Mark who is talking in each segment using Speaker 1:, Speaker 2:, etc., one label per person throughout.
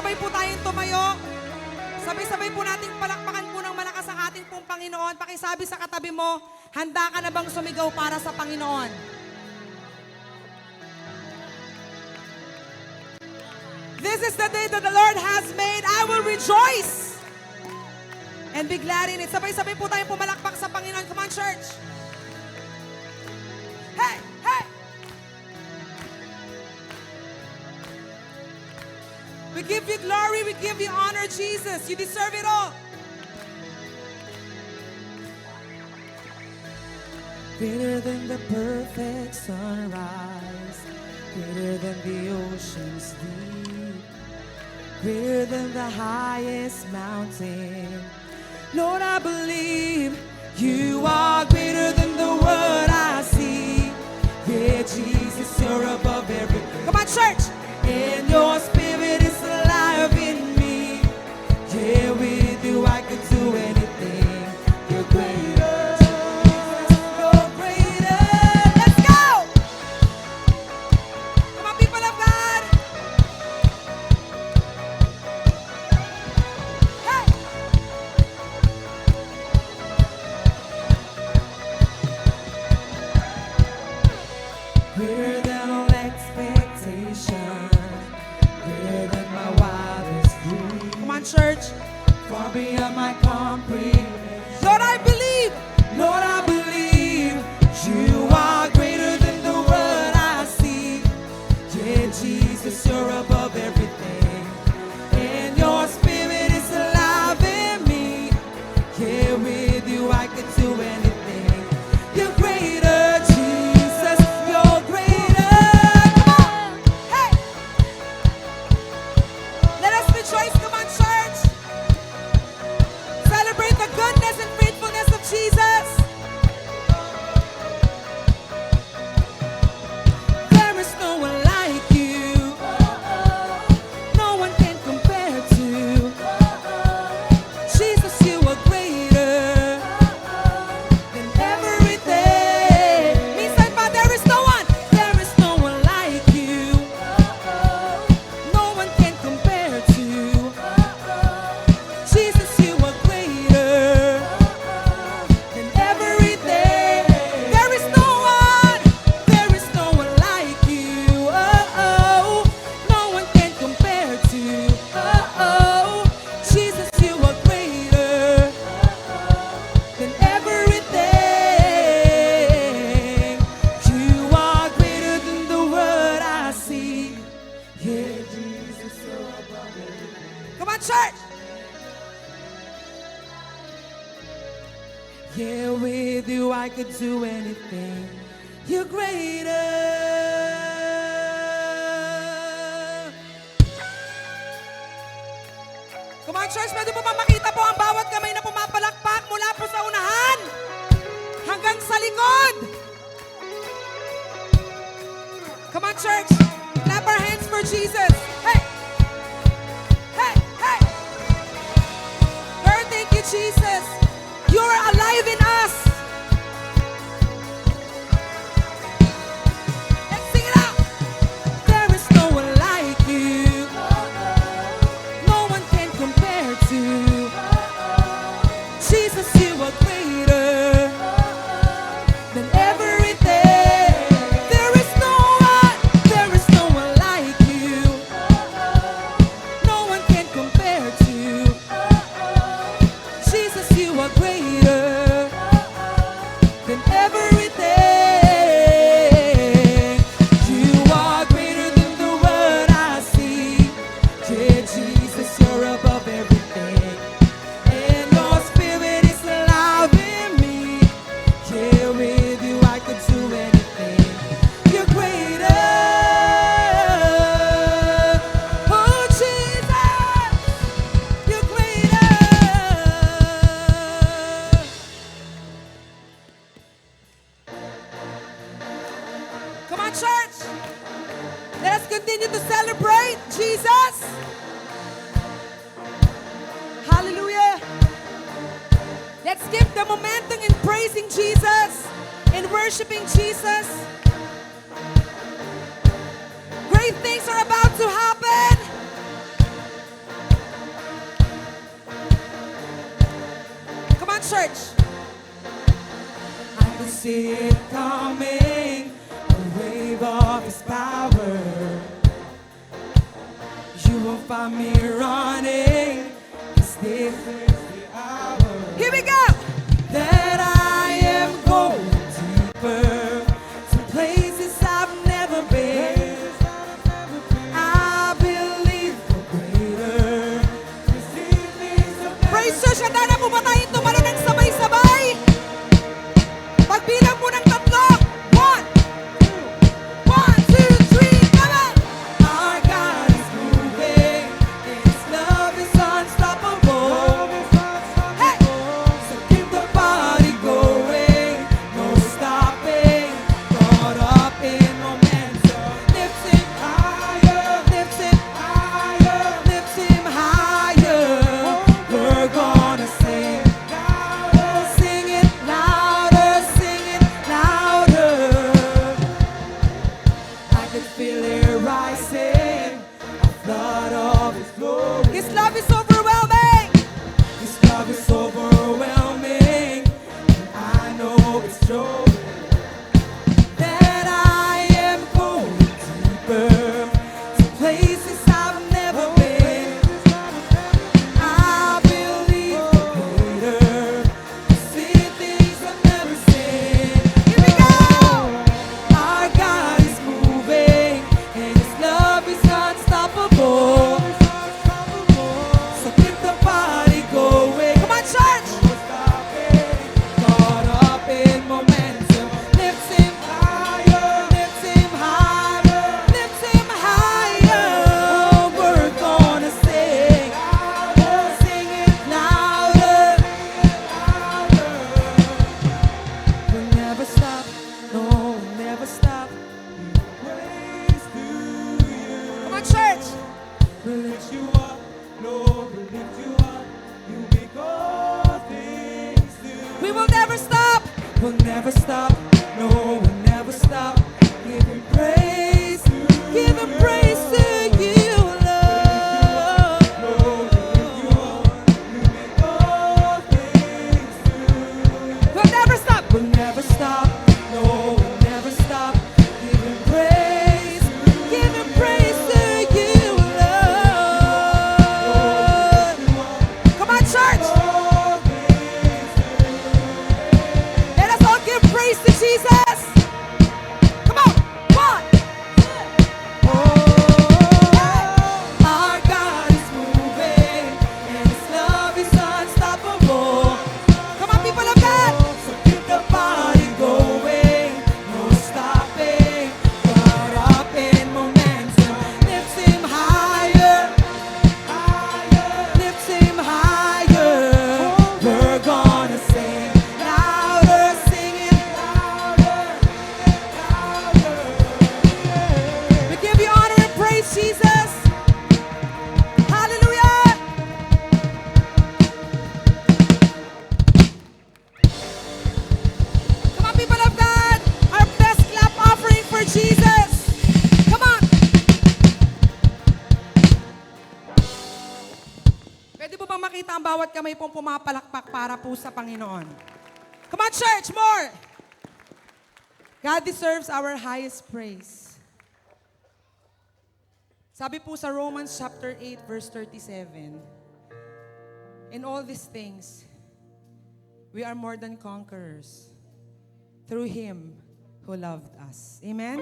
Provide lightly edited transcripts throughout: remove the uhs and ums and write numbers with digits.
Speaker 1: Sabay-sabay po tayong tumayo. Sabay-sabay po nating palakpakan po ng malakas ang ating pong Panginoon. Pakisabi sa katabi mo, handa ka na bang sumigaw para sa Panginoon? This is the day that the Lord has made. I will rejoice and be glad in it. Sabay-sabay po tayong pumalakpak sa Panginoon. Come on, church. Hey! Hey! We give you glory, we give you honor, Jesus. You deserve it all. Greater than the perfect sunrise, greater than the ocean's deep, greater than the highest mountain. Lord, I believe you are greater than the word I see. Yeah, Jesus, you're above everything. Come on, church. And your spirit is alive in me. Yeah, with you I can do anything. You're greater. You're greater. Let's go! Come on, people of God. Hey! Greater than all expectation. Greater than my wildest dreams. Come on, church. Far beyond my comprehension. Lord, I believe. Lord, I believe you are greater than the word I see. Yeah, Jesus, you're above everything. And your spirit is alive in me. Yeah, with you I could do anything. You're greater, Jesus. You're greater. Come on. Hey. Let us rejoice. Come on, church. Celebrate the goodness and faithfulness of Jesus. There is no one like you. No one can compare to. Jesus, you are greater than everything. Minsan pa, there is no one. There is no one like you. No one can compare to. Jesus, you are greater than everything. There is no one. There is no one like you. Oh, no one can compare to. Oh, Jesus, you are greater than everything. You are greater than the word I see. Yeah, Jesus, you're above everything. Come on, church. Yeah, with you I could do anything. You're greater. Come on, church, pwede po ba makita po ang bawat kamay na pumapalakpak mula po sa unahan hanggang sa likod? Come on, church. Clap our hands for Jesus. Hey! Hey! Hey! Lord, thank you, Jesus. You are alive in us. Let's sing it out. There is no one like you. No one can compare to. Jesus, you are greater than everything. There is no one. There is no one like you. No one can compare to. Jesus, you are greater than everything. You are greater than the word I see. Yeah, Jesus, you're above everything. And your spirit is alive in me. Yeah, with you I could do anything. You're greater. Oh, Jesus, you're greater. Come on, church. Let us continue to celebrate Jesus. Hallelujah. Let's give the momentum in praising Jesus, in worshiping Jesus. Great things are about to happen. church! I can see it coming, the wave of His power. You will find me running, 'cause this is the hour. Here we go! That I am going deeper, to places I've never been. I believe for greater. Praise Church, handa na po ba tayong tumalo ng sabay-sabay? Pagbilang mo ng tatlo. 1, 2, 3, come on! Our God is moving, and His love is unstoppable. Hey! So keep the party going, no stopping. Caught up in momentum, lifts Him higher, lifts Him higher, lifts Him higher. We're gonna sing louder, sing it louder, sing it louder. I can feel it rising, a flood of His glory. His love is overwhelming. His love is overwhelming, and I know it's true. That I am going deeper, to places I've never been. I believe for greater, see things I've never seen. Here we go! Our God is moving, and His love is unstoppable. So keep the party going. Come on, church! Caught up in momentum, lifts Him higher, lifts Him higher, lifts Him higher. We're gonna sing louder, sing it louder. We'll never stop, no, we'll never stop. Praise to You. Come on, church! We'll lift You up, Lord, we'll lift You up. You make all things new. We will never stop. We'll never stop. No, we'll never stop. Give Him praise. Give Him praise to You, Lord. Lord, we'll lift You up. You make all things new. We'll never stop. We'll never stop. No, we'll never stop. Give Him praise. Give Him praise to You, Lord. Come on, church. Let us all give praise to Jesus. Come on. 1, 2. Our God is moving, and His love is unstoppable. Come on, people of God. So keep the party going, no stopping. Caught up in momentum, lifts Him higher, higher, lifts Him higher. We're gonna sing louder, sing it louder, louder. We give You honor and praise, Jesus. Hallelujah. Come on, people of God. Our best clap offering for Jesus. Come on. Pwede po bang makita ang bawat kamay pong pumapalakpak para po sa Panginoon? Come on, church, more. God deserves our highest praise. Sabi po sa Romans chapter 8, verse 37, in all these things, we are more than conquerors through Him who loved us. Amen?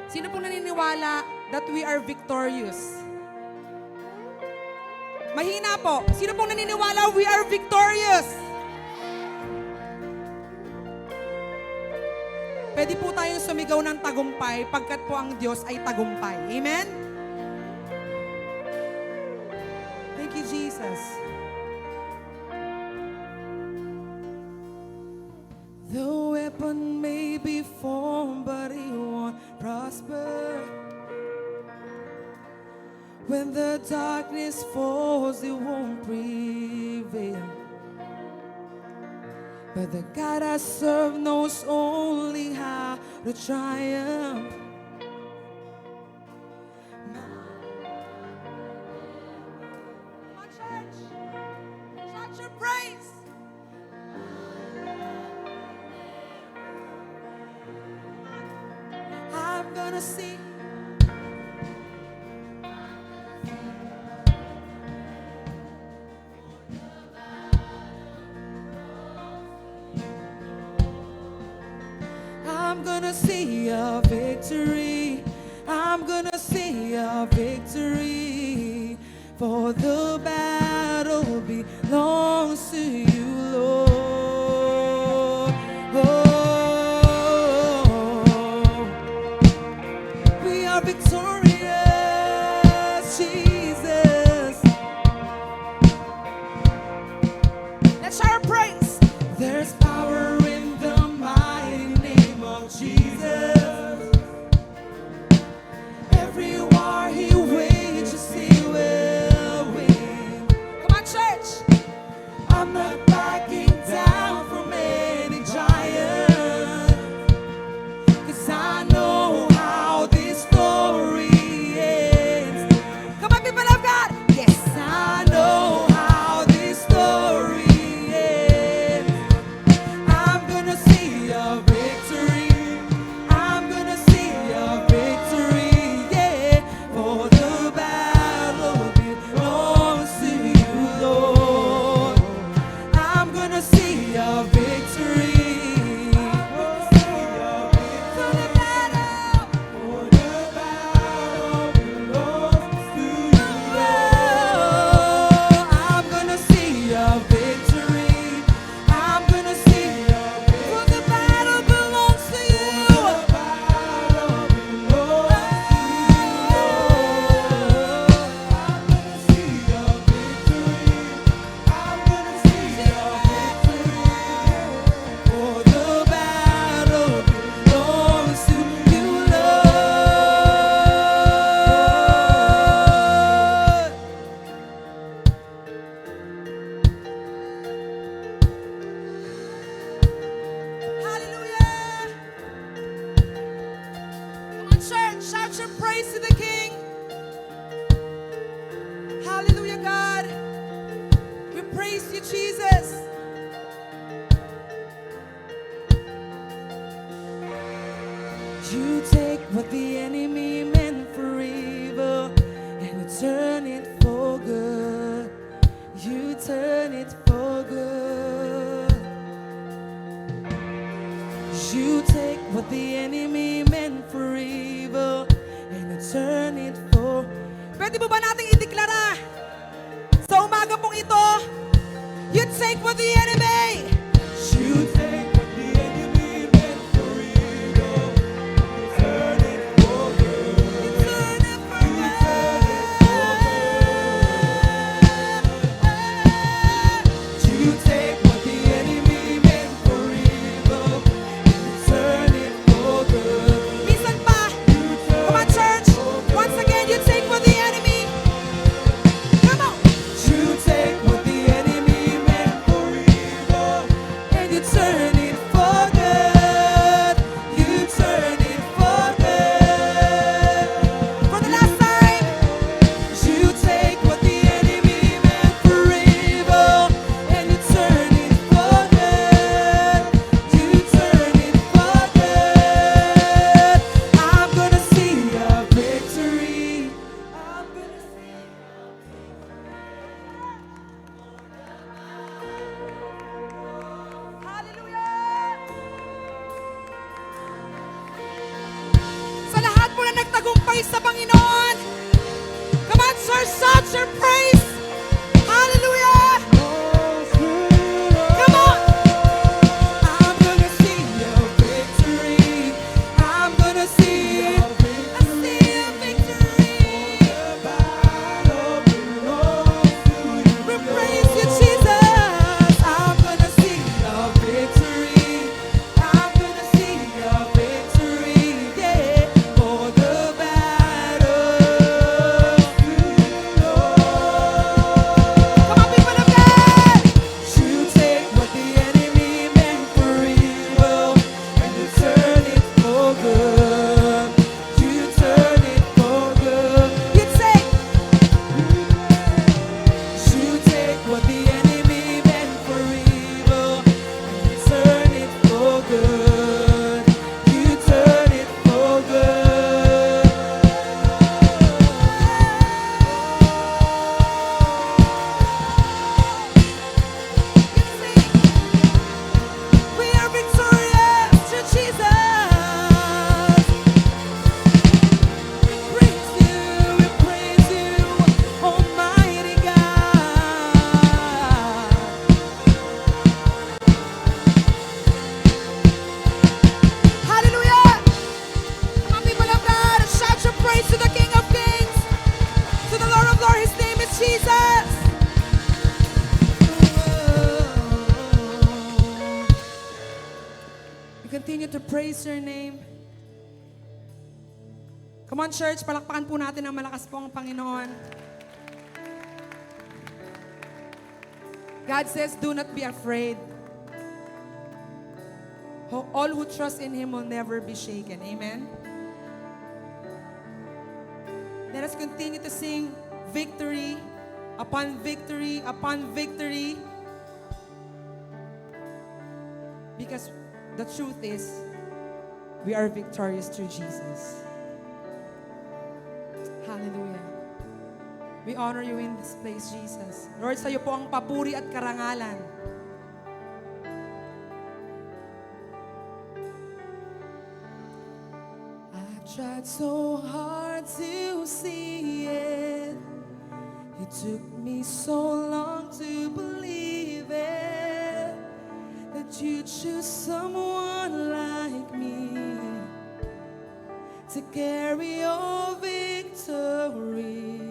Speaker 1: Sino pong naniniwala that we are victorious? Mahina po. Sino pong naniniwala we are victorious? Pwede po tayong sumigaw ng tagumpay pagkat po ang Diyos ay tagumpay. Amen? Thank you, Jesus. The weapon may be formed, but it won't prosper. When the darkness falls, it won't prevail. But the God I serve knows only how to triumph. Come on, church. Shout your praise. gonna see. I'm gonna see a victory. I'm gonna see a victory. For the battle belongs to you, Lord. Oh, we are victorious, Jesus. Let's shout our praise. There's power in the mighty name of Jesus. Every war he wages, he will win. Come on, church. I'm not backing down from any giant, 'cause I know how this story ends. Come on, people of God. Yes, I know how this story ends. I'm gonna see a victory. I'm gonna see a victory. Yeah, for the battle belongs to you, Lord. I'm gonna see a victory. For the battle belongs to you, Lord. I'm gonna see a victory. I'm gonna see a victory. For the battle belongs to you. The battle belongs to you, Lord. I'm gonna see a victory. I'm gonna see a victory. For the battle belongs to you, Lord. Hallelujah. Come on, church, shout your praise to the King. Hallelujah, God. We praise you, Jesus. You take what the enemy meant for evil and you turn it for good. You turn it for good. You take what the enemy meant for evil and you turn it for. Pwede mo ba nating ideklara sa umaga pong ito? You take what the enemy. You take what the enemy meant for evil. You turn it for good. You turn it for good. You take what the enemy meant for evil. You turn it for good. Minsan pa. Come on, church. Once again, you take what the enemy. Come on. You take what the enemy meant for evil, and you turn it for good. You turn it for good. For the last time, you take what the enemy meant for evil, and you turn it for good. You turn it for good. I'm gonna see a victory. I'm gonna see. Hallelujah! Sa lahat po na nagtagumpay sa Panginoon, come on, sir, shout your praise! Hallelujah! Come on! I'm gonna see a victory. I'm gonna see a victory. We praise you, Jesus. I'm gonna see a victory. I'm gonna see a victory. Yeah, for the battle. to praise your name. Come on, church, palakpakan po natin ang malakas po ang Panginoon. God says, do not be afraid. All who trust in Him will never be shaken. Amen? Let us continue to sing victory upon victory upon victory. Because the truth is, we are victorious through Jesus. Hallelujah. We honor you in this place, Jesus. Lord, sa iyo po ang papuri at karangalan. I tried so hard to see it. It took me so long to believe it, that you choose someone like me to carry your victory.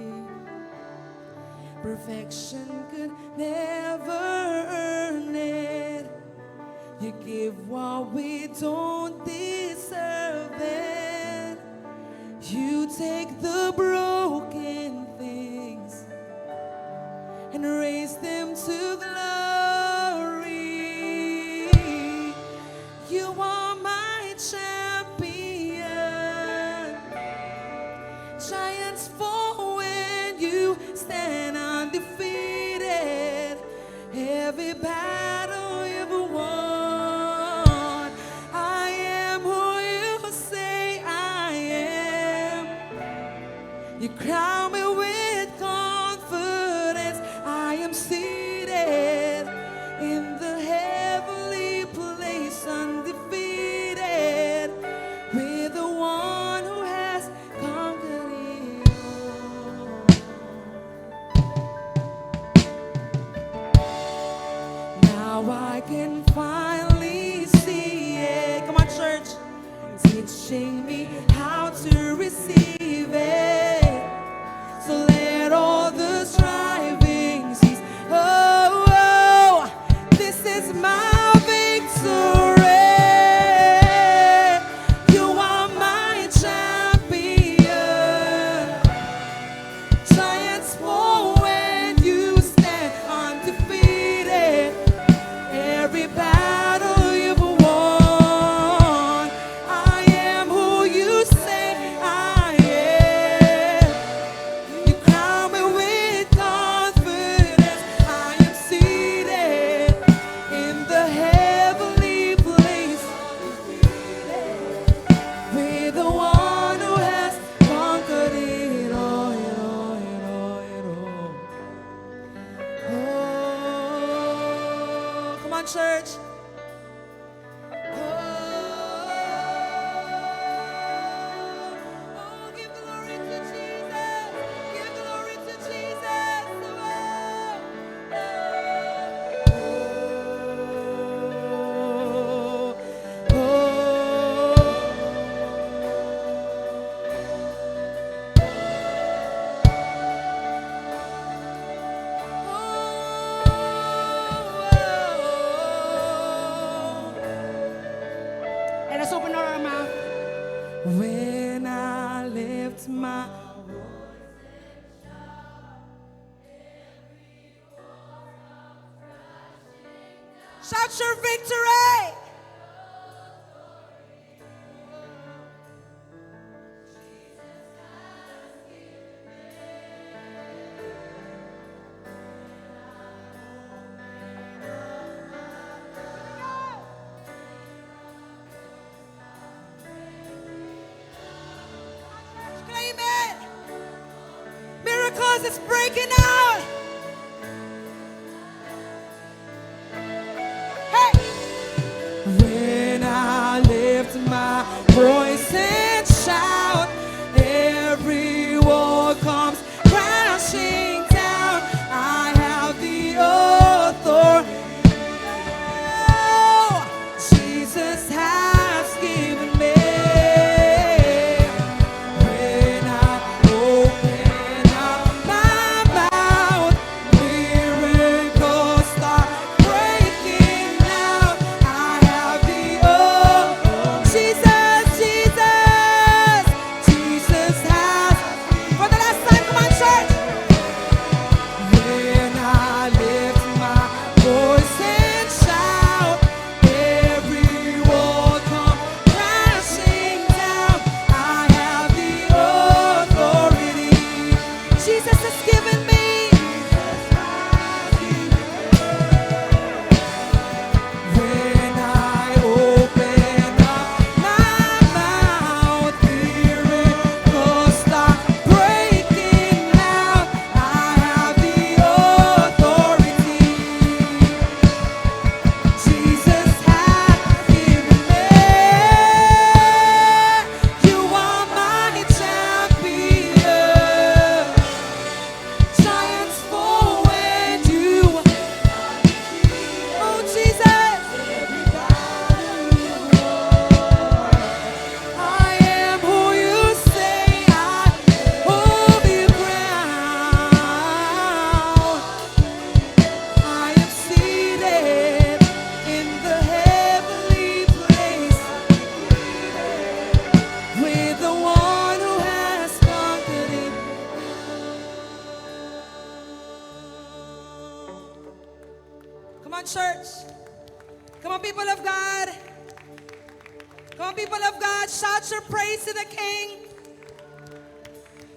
Speaker 1: Perfection could never earn it. You give what we don't deserve it. You take the broken things and raise them to glory. You are my champion. Giants fall when you stand undefeated. Every battle you've won. I am who you say I am. You crown me with confidence. I am seated in the heavenly place, undefeated, with the one who has conquered it all. Now I can finally see it. Come on, church. Teaching me how to receive it. So let all the striving cease. Oh, oh, this is my victory. You are my champion. Giants fall when you stand undefeated. Every battle you've won. I am who you say I am. You crown me with confidence. I am seated in the heavenly place, with the one who has conquered it all, it all, it all, it all. Oh, come on, church. Oh, give glory to Jesus. Give glory to Jesus. Oh, let us open our mouth. When I lift my shout your victory. Claim it. Miracles is breaking out. Hey. When I lift my voice and shout, every wall comes crashing down. I have the authority. Jesus has given me. When I open up my mouth, church. Come on, people of God. Come on, people of God. Shout your praise to the King.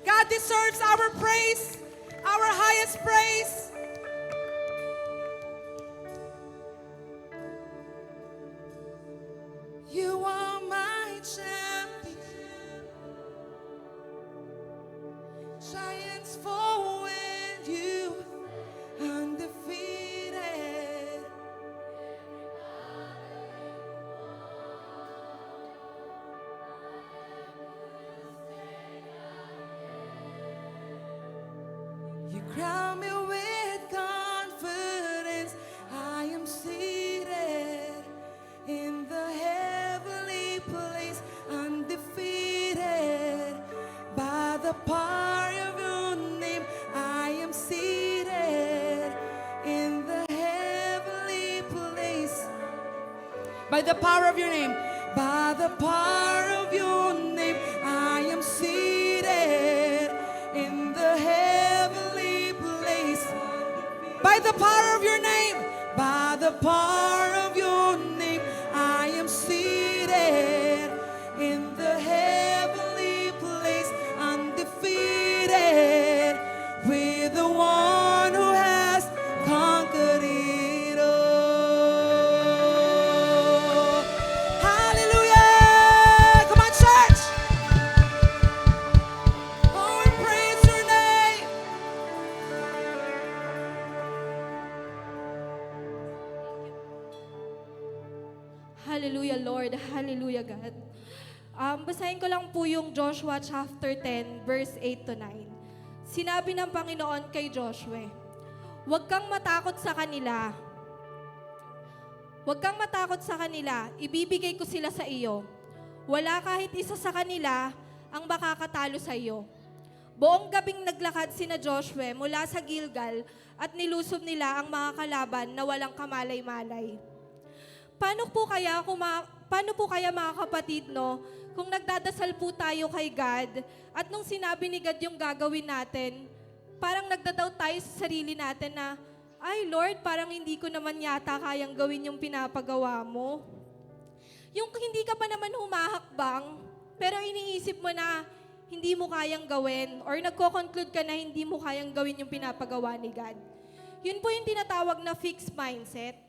Speaker 1: God deserves our praise, our highest praise. You are my champion. Giants fall when you undefeated. You crown me with confidence. I am seated in the heavenly place, undefeated. By the power of your name, I am seated in the heavenly place. By the power of your name, by the power of your name, I am seated in the heavenly place. By the power of your name, by the power of your name, I am seated in the heavenly place, undefeated, with the one who has conquered it all. Hallelujah! Come on, church! Oh, we praise your name.
Speaker 2: Hallelujah, Lord. Hallelujah, God. Basahin ko lang po yung Joshua chapter 10, verse 8 to 9. Sinabi ng Panginoon kay Joshua, "Huwag kang matakot sa kanila. Huwag kang matakot sa kanila. Ibibigay ko sila sa iyo. Wala kahit isa sa kanila ang makakatalo sa iyo." Buong gabing naglakad sina Joshua mula sa Gilgal at nilusob nila ang mga kalaban na walang kamalay-malay. Paano po kaya mga kapatid, no, kung nagdadasal po tayo kay God at nung sinabi ni God yung gagawin natin, parang nagdadoubt tayo sa sarili natin na, ay Lord, parang hindi ko naman yata kayang gawin yung pinapagawa mo. Yung hindi ka pa naman humahakbang, pero iniisip mo na hindi mo kayang gawin or nagko-conclude ka na hindi mo kayang gawin yung pinapagawa ni God. Yun po yung tinatawag na fixed mindset.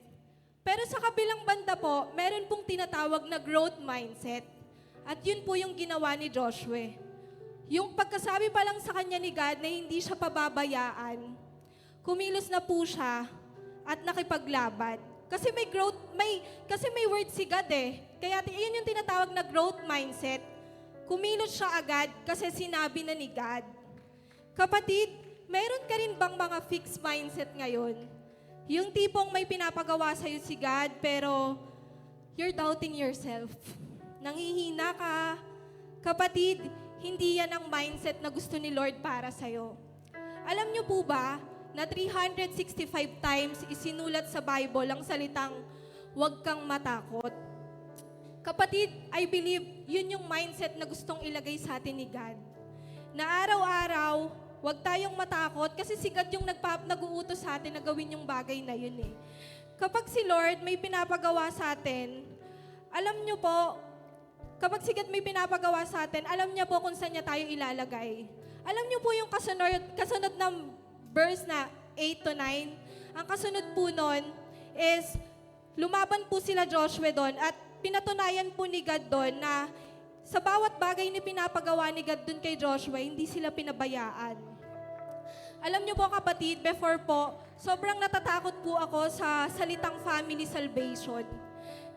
Speaker 2: Pero sa kabilang banda po, meron pong tinatawag na growth mindset. At yun po yung ginawa ni Joshua. Yung pagkasabi pa lang sa kanya ni God na hindi siya pababayaan, kumilos na po siya at nakipaglaban. Kasi may word si God eh. Kaya yun yung tinatawag na growth mindset. Kumilos siya agad kasi sinabi na ni God. Kapatid, meron ka rin bang mga fixed mindset ngayon? Yung tipong may pinapagawa sa'yo si God, pero you're doubting yourself. Nanghihina ka. Kapatid, hindi yan ang mindset na gusto ni Lord para sa'yo. Alam niyo po ba na 365 times isinulat sa Bible ang salitang, "Huwag kang matakot." Kapatid, I believe yun yung mindset na gustong ilagay sa atin ni God. Na araw-araw, huwag tayong matakot kasi si God yung nag-uutos sa atin na gawin yung bagay na yun eh. Kapag si Lord may pinapagawa sa atin, alam nyo po, kapag si God may pinapagawa sa atin, alam niya po kung saan niya tayo ilalagay. Alam nyo po yung kasunod ng verse na 8 to 9, ang kasunod po nun is, lumaban po sila Joshua doon at pinatunayan po ni God doon na sa bawat bagay na pinapagawa ni God dun kay Joshua, hindi sila pinabayaan. Alam niyo po kapatid, before po, sobrang natatakot po ako sa salitang family salvation.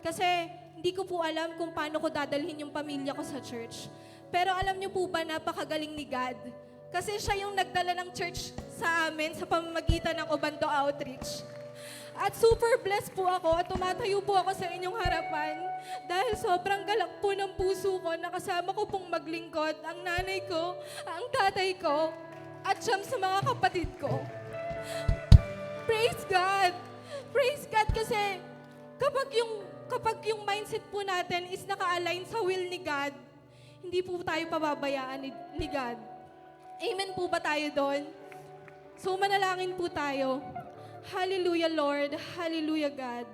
Speaker 2: Kasi hindi ko po alam kung paano ko dadalhin yung pamilya ko sa church. Pero alam niyo po ba, napakagaling ni God. Kasi siya yung nagdala ng church sa amin sa pamamagitan ng Obando Outreach. At super blessed po ako at tumatayo po ako sa inyong harapan dahil sobrang galak po ng puso ko na kasama ko pong maglingkod ang nanay ko, ang tatay ko, at siyam sa mga kapatid ko. Praise God! Praise God kasi kapag yung mindset po natin is naka-align sa will ni God, hindi po tayo pababayaan ni God. Amen po ba tayo doon? So manalangin po tayo. Hallelujah, Lord. Hallelujah, God.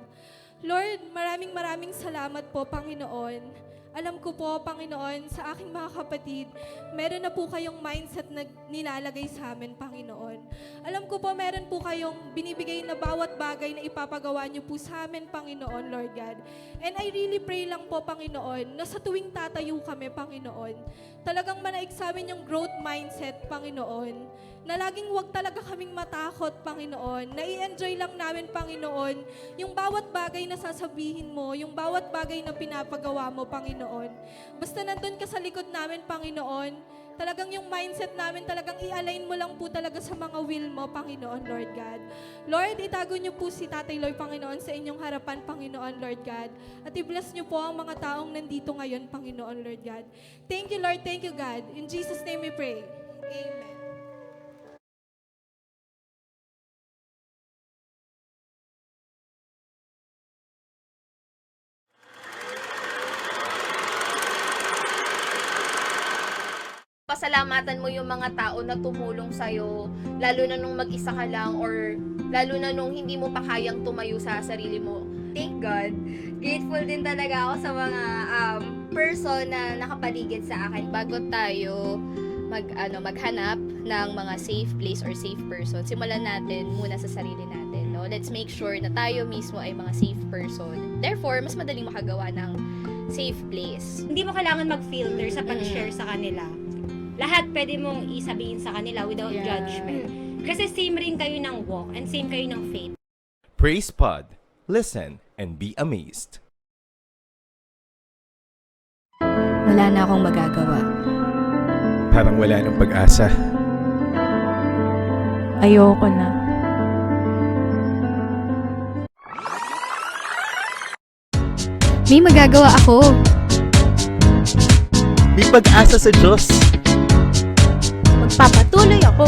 Speaker 2: Lord, maraming salamat po, Panginoon. Alam ko po, Panginoon, sa aking mga kapatid, meron na po kayong mindset na nilalagay sa amin, Panginoon. Alam ko po, meron po kayong binibigay na bawat bagay na ipapagawa niyo po sa amin, Panginoon, Lord God. And I really pray lang po, Panginoon, na sa tuwing tatayo kami, Panginoon, talagang manaig sa amin yung growth mindset, Panginoon, na laging wag talaga kaming matakot, Panginoon. Na i-enjoy lang namin, Panginoon, yung bawat bagay na sasabihin mo, yung bawat bagay na pinapagawa mo, Panginoon. Basta nandun ka sa likod namin, Panginoon, talagang yung mindset namin, talagang i-align mo lang po talaga sa mga will mo, Panginoon, Lord God. Lord, itago niyo po si Tatay Lloyd, Panginoon, sa inyong harapan, Panginoon, Lord God. At i-bless niyo po ang mga taong nandito ngayon, Panginoon, Lord God. Thank you, Lord. Thank you, God. In Jesus' name we pray. Amen.
Speaker 3: Pasalamatan mo yung mga tao na tumulong sa'yo, lalo na nung mag-isa ka lang or lalo na nung hindi mo pa kayang tumayo sa sarili mo. Thank God. Grateful din talaga ako sa mga person na nakapaligid sa akin bago tayo maghanap ng mga safe place or safe person. Simulan natin muna sa sarili natin, no? Let's make sure na tayo mismo ay mga safe person. Therefore, mas madaling makagawa ng safe place.
Speaker 4: Hindi mo kailangan mag-filter sa pag-share sa kanila. Lahat pwede mong isabihin sa kanila without judgment. Kasi same rin kayo ng walk and same kayo ng faith.
Speaker 5: Praise Pod. Listen and be amazed.
Speaker 6: Wala na akong magagawa.
Speaker 5: Parang wala ng pag-asa.
Speaker 6: Ayoko na. May magagawa ako.
Speaker 5: May pag-asa sa Diyos.
Speaker 6: Magpapatuloy ako.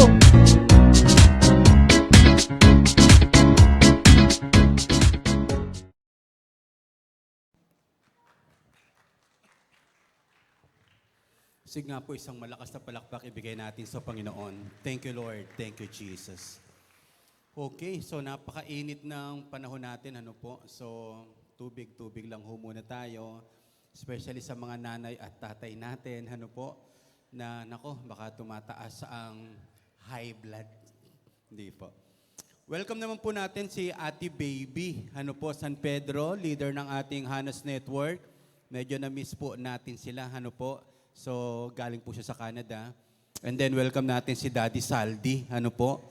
Speaker 7: Sige nga po, isang malakas na palakpak ibigay natin sa Panginoon. Thank you, Lord. Thank you, Jesus. Okay, so napakainit ng panahon natin, ano po? So, tubig lang ho muna tayo. Especially sa mga nanay at tatay natin, ano po? Na, baka tumataas ang high blood. Hindi po. Welcome naman po natin si Ate Baby, ano po, San Pedro, leader ng ating Hanas Network. Medyo na-miss po natin sila, ano po. So, galing po siya sa Canada. And then, welcome natin si Daddy Saldi. Ano po?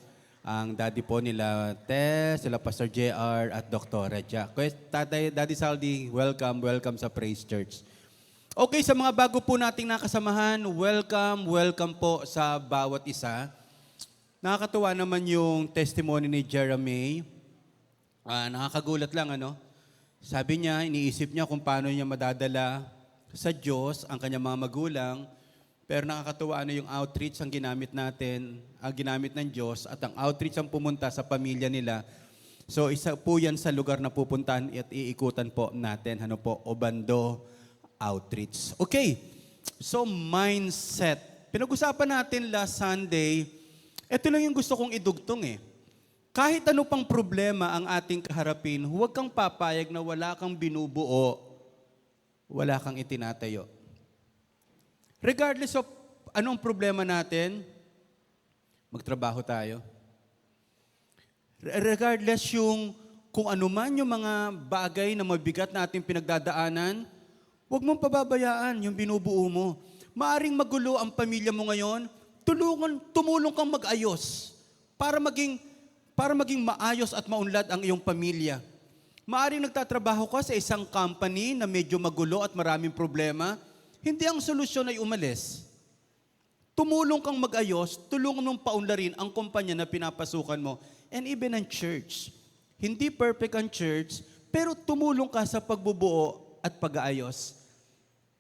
Speaker 7: Ang daddy po nila Tess, sila Pastor JR at Dr. Jack. Tatay, Daddy Saldi, welcome sa Praise Church. Okay, sa mga bago po nating nakasamahan, welcome po sa bawat isa. Nakakatuwa naman yung testimony ni Jeremy. Nakakagulat lang, ano? Sabi niya, iniisip niya kung paano niya madadala sa Diyos ang kanyang mga magulang, pero nakakatuwa yung outreach ang ginamit natin, ang ginamit ng Diyos, at ang outreach ang pumunta sa pamilya nila. So isa po yan sa lugar na pupuntahan at iikutan po natin, ano po, Obando Outreach. Okay, so mindset. Pinag-usapan natin last Sunday, ito lang yung gusto kong idugtong eh. Kahit ano pang problema ang ating kaharapin, huwag kang papayag na wala kang binubuo, wala kang itinatayo. Regardless of anong problema natin, magtrabaho tayo. Regardless kung ano man yung mga bagay na mabigat na ating pinagdadaanan, huwag mong pababayaan yung binubuo mo. Maaring magulo ang pamilya mo ngayon, tumulong kang mag-ayos para maging maayos at maunlad ang iyong pamilya. Maaring nagtatrabaho ka sa isang company na medyo magulo at maraming problema, hindi ang solusyon ay umalis. Tumulong kang mag-ayos, tulungan mong paunlarin ang kumpanya na pinapasukan mo, and even ang church. Hindi perfect ang church, pero tumulong ka sa pagbubuo at pag-aayos.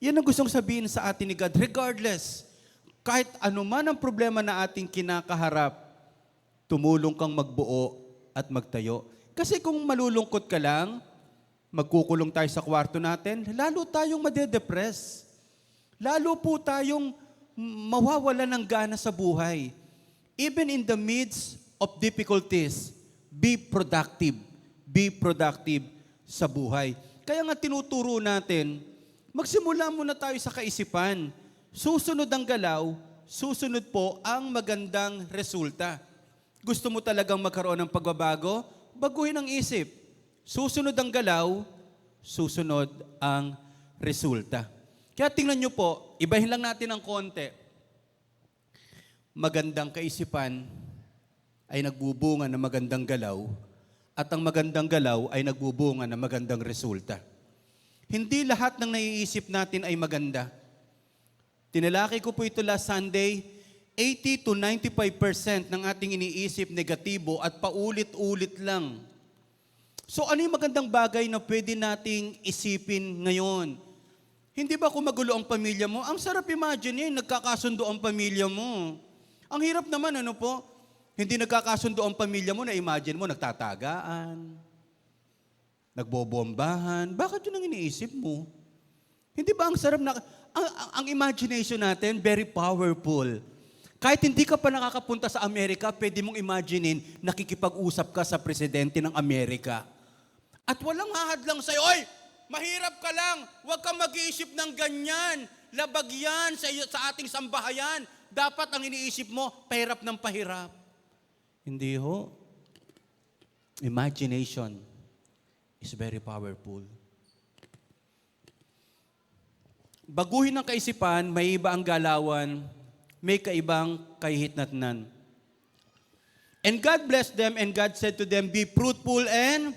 Speaker 7: Yan ang gustong sabihin sa atin ni God. Regardless, kahit anuman ang problema na ating kinakaharap, tumulong kang magbuo at magtayo. Kasi kung malulungkot ka lang, magkukulong tayo sa kwarto natin, lalo tayong madedepress. Lalo po tayong mawawala ng gana sa buhay. Even in the midst of difficulties, Be productive. Be productive sa buhay. Kaya nga tinuturo natin, magsimula muna tayo sa kaisipan. Susunod ang galaw, susunod po ang magandang resulta. Gusto mo talagang magkaroon ng pagbabago? Baguhin ang isip. Susunod ang galaw, susunod ang resulta. Kaya tingnan nyo po, ibahin lang natin ng konti. Magandang kaisipan ay nagbubunga ng magandang galaw at ang magandang galaw ay nagbubunga ng magandang resulta. Hindi lahat ng naiisip natin ay maganda. Tinalaki ko po ito last Sunday, 80 to 95% ng ating iniisip negatibo at paulit-ulit lang. So ano yung magandang bagay na pwede nating isipin ngayon? Hindi ba kung magulo ang pamilya mo? Ang sarap imagine yan, nagkakasundo ang pamilya mo. Ang hirap naman, ano po? Hindi nagkakasundo ang pamilya mo, na-imagine mo, nagtatagaan, nagbobombahan. Bakit yun ang iniisip mo? Hindi ba ang sarap na... Ang imagination natin, very powerful. Kahit hindi ka pa nakakapunta sa Amerika, pwede mong imaginein, nakikipag-usap ka sa presidente ng Amerika. At walang hahadlang sa'yo, oy, mahirap ka lang, huwag kang mag-iisip ng ganyan. Labag yan sa ating sambahayan. Dapat ang iniisip mo, pahirap ng pahirap. Hindi ho. Imagination is very powerful. Baguhin ang kaisipan, may iba ang galawan, may kaibang kahihitnatnan. And God blessed them, and God said to them, be fruitful and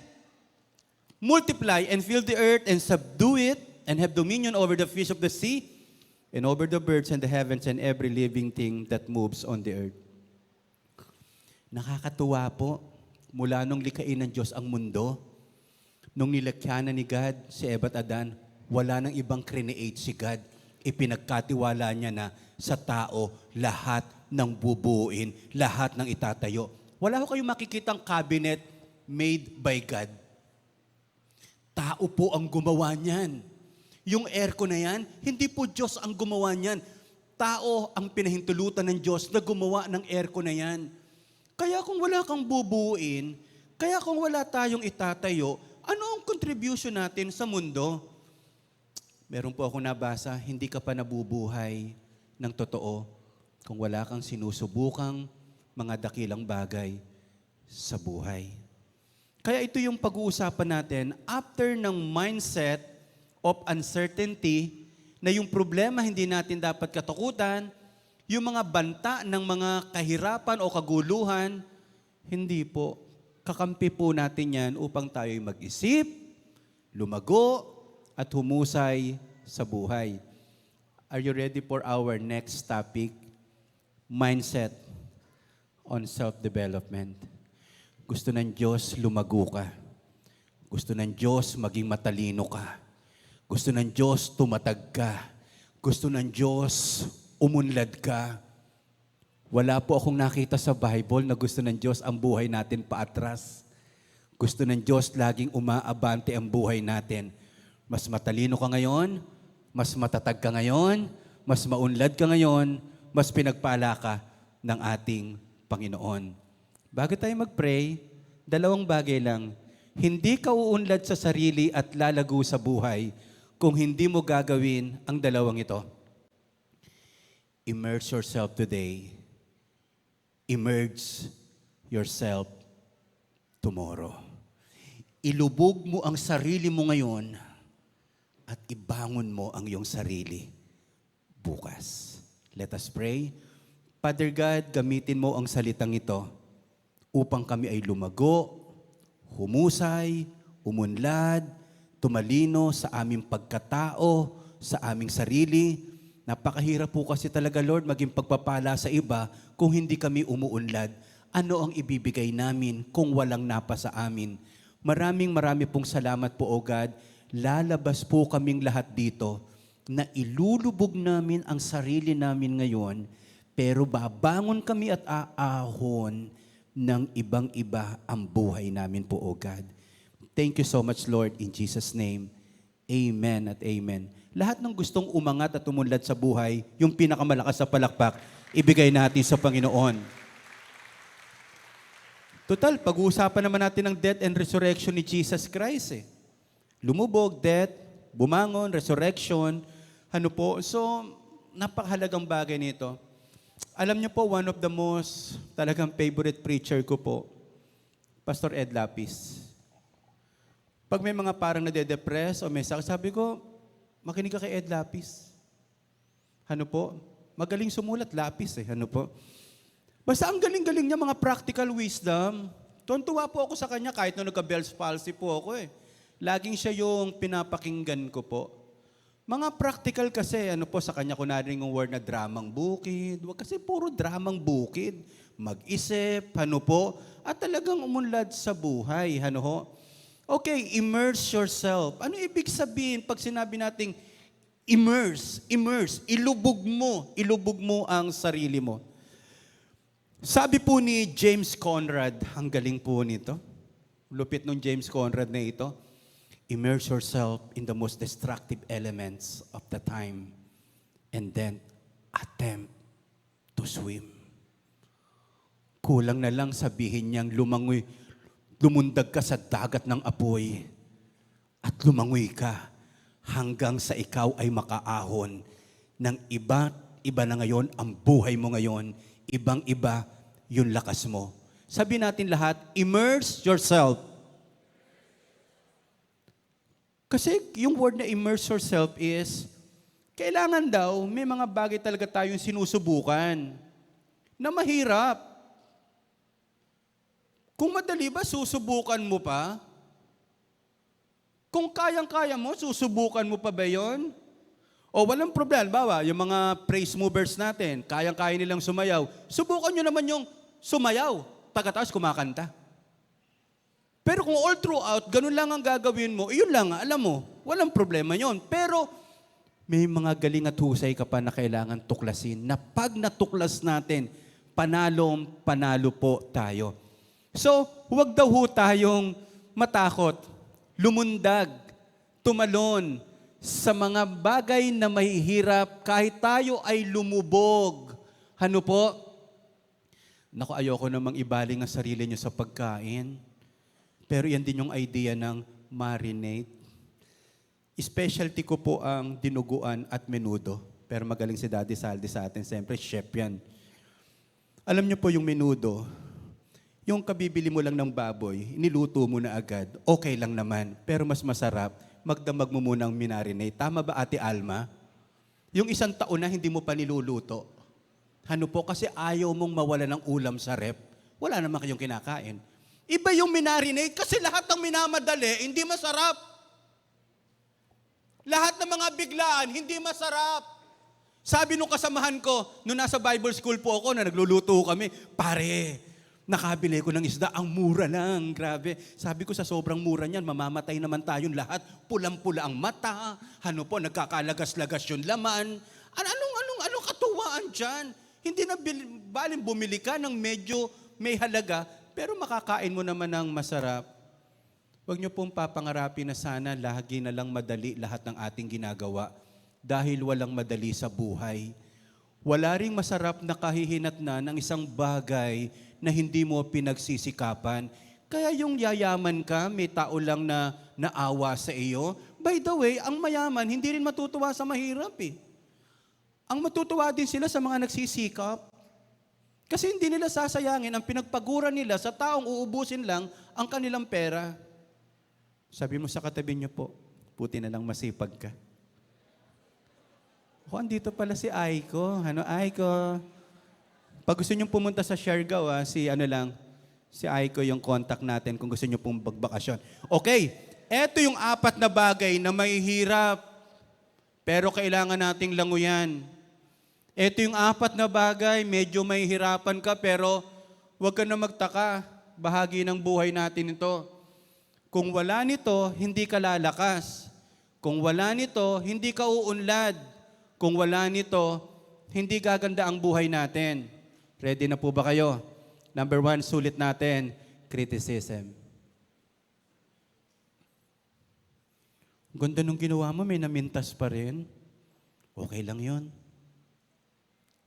Speaker 7: multiply, and fill the earth, and subdue it, and have dominion over the fish of the sea, and over the birds and the heavens, and every living thing that moves on the earth. Nakakatuwa po, mula nung likhain ng Diyos ang mundo, nung nilakya na ni God si Eva at Adan, wala nang ibang create si God. Ipinagkatiwala niya na sa tao lahat ng bubuin, lahat ng itatayo. Wala ko kayong makikitang cabinet made by God. Tao po ang gumawa niyan. Yung aircon na yan, hindi po Diyos ang gumawa niyan. Tao ang pinahintulutan ng Diyos na gumawa ng aircon na yan. Kaya kung wala kang bubuin, kaya kung wala tayong itatayo, ano ang contribution natin sa mundo? Meron po akong nabasa, hindi ka pa nabubuhay ng totoo kung wala kang sinusubukang mga dakilang bagay sa buhay. Kaya ito yung pag-uusapan natin after ng mindset of uncertainty na yung problema hindi natin dapat katakutan, yung mga banta ng mga kahirapan o kaguluhan, hindi po. Kakampi po natin yan upang tayo'y mag-isip, lumago, at humusay sa buhay. Are you ready for our next topic? Mindset on self-development. Gusto ng Diyos lumago ka. Gusto ng Diyos maging matalino ka. Gusto ng Diyos tumatag ka. Gusto ng Diyos umunlad ka. Wala po akong nakita sa Bible na gusto ng Diyos ang buhay natin paatras. Gusto ng Diyos laging umaabante ang buhay natin. Mas matalino ka ngayon, mas matatag ka ngayon, mas maunlad ka ngayon, mas pinagpala ka ng ating Panginoon. Bago tayo mag-pray, dalawang bagay lang. Hindi ka uunlad sa sarili at lalago sa buhay kung hindi mo gagawin ang dalawang ito. Immerse yourself today. Immerse yourself tomorrow. Ilubog mo ang sarili mo ngayon at ibangon mo ang iyong sarili bukas. Let us pray. Father God, gamitin mo ang salitang ito upang kami ay lumago, humusay, umunlad, tumalino sa aming pagkatao, sa aming sarili. Napakahirap po kasi talaga, Lord, maging pagpapala sa iba kung hindi kami umuunlad. Ano ang ibibigay namin kung walang napa sa amin? Maraming pong salamat po, O God. Lalabas po kaming lahat dito na ilulubog namin ang sarili namin ngayon, pero babangon kami at aahon ng ibang-iba ang buhay namin po, O God. Thank you so much, Lord, in Jesus' name. Amen at amen. Lahat ng gustong umangat at umunlad sa buhay, yung pinakamalakas sa palakpak, ibigay natin sa Panginoon. Total, pag-uusapan naman natin ang death and resurrection ni Jesus Christ eh. Lumubog, death, bumangon, resurrection. Ano po? So, napakahalagang bagay nito. Alam niyo po, one of the most talagang favorite preacher ko po, Pastor Ed Lapis. Pag may mga parang nade-depress o may sakit, sabi ko, makinig ka kay Ed Lapis. Ano po? Magaling sumulat, Lapis eh. Ano po? Basta ang galing-galing niya, mga practical wisdom. Tuwan-tuwa po ako sa kanya kahit nung nagka-Bell's palsy po ako eh. Laging siya yung pinapakinggan ko po. Mga practical kasi, ano po, sa kanya ko narinig yung word na dramang bukid. Wag kasi puro dramang bukid. Mag-isip, ano po, at talagang umunlad sa buhay, ano ho. Okay, immerse yourself. Ano ibig sabihin pag sinabi nating immerse, ilubog mo ang sarili mo. Sabi po ni James Conrad, ang galing po nito, lupit nung James Conrad na ito, immerse yourself in the most destructive elements of the time and then attempt to swim. Kulang na lang sabihin niyang lumundag ka sa dagat ng apoy at lumangoy ka hanggang sa ikaw ay makaahon ng iba na ngayon ang buhay mo ngayon, ibang-iba yung lakas mo. Sabi natin lahat, immerse yourself. Kasi yung word na immerse yourself is, kailangan daw, may mga bagay talaga tayong sinusubukan na mahirap. Kung madali ba, susubukan mo pa? Kung kayang-kaya mo, susubukan mo pa ba yun? O walang problema, bawa, yung mga praise movers natin, kayang-kaya nilang sumayaw. Subukan nyo naman yung sumayaw, pagkatapos kumakanta. Pero kung all throughout, ganun lang ang gagawin mo, iyon lang, alam mo, walang problema yon. Pero may mga galing at husay ka pa na kailangan tuklasin, na pag natuklas natin, panalo po tayo. So, huwag daw ho tayong matakot, lumundag, tumalon, sa mga bagay na mahihirap kahit tayo ay lumubog. Ano po? Naku, ayoko namang ibaling ang sarili nyo sa pagkain. Pero yan din yung idea ng marinate. Specialty ko po ang dinuguan at menudo. Pero magaling si Daddy Saldi sa atin. Siyempre, chef yan. Alam nyo po yung menudo, yung kabibili mo lang ng baboy, niluto mo na agad, okay lang naman. Pero mas masarap, magdamag mo munang minarinate. Tama ba, Ate Alma? Yung isang taon na hindi mo pa niluluto. Ano po? Kasi ayaw mong mawala ng ulam sa rep. Wala naman kayong kinakain. Iba yung minarinate kasi lahat ng minamadali, hindi masarap. Lahat ng mga biglaan, hindi masarap. Sabi nung kasamahan ko, nung nasa Bible school po ako na nagluluto kami, pare, nakabili ko ng isda, ang mura lang, grabe. Sabi ko sa sobrang mura niyan, mamamatay naman tayong lahat. Pulang-pula ang mata, ano po, nagkakalagas-lagas yung laman. Anong katuwaan dyan? Hindi na baling bumili ka ng medyo may halaga, pero makakain mo naman ng masarap. Huwag niyo pong papangarapin na sana lagi na lang madali lahat ng ating ginagawa dahil walang madali sa buhay. Wala ring masarap na kahihinatnan ng isang bagay na hindi mo pinagsisikapan. Kaya yung yayaman ka, may tao lang na naawa sa iyo. By the way, ang mayaman, hindi rin matutuwa sa mahirap eh. Ang matutuwa din sila sa mga nagsisikap. Kasi hindi nila sasayangin ang pinagpaguran nila sa taong uubusin lang ang kanilang pera. Sabi mo sa katabi niyo po, puti na lang masipag ka. Andito pala si Aiko. Ano, Aiko? Pag gusto nyo pumunta sa Siargao, si Aiko yung contact natin kung gusto nyo pong bagbakasyon. Okay, eto yung 4 na bagay na mahihirap, pero kailangan nating languyan. Eto yung 4 na bagay, medyo mahihirapan ka, pero huwag ka na magtaka. Bahagi ng buhay natin ito. Kung wala nito, hindi ka lalakas. Kung wala nito, hindi ka uunlad. Kung wala nito, hindi gaganda ang buhay natin. Ready na po ba kayo? Number 1, sulit natin, criticism. Ganda nung ginawa mo, may namintas pa rin. Okay lang yun.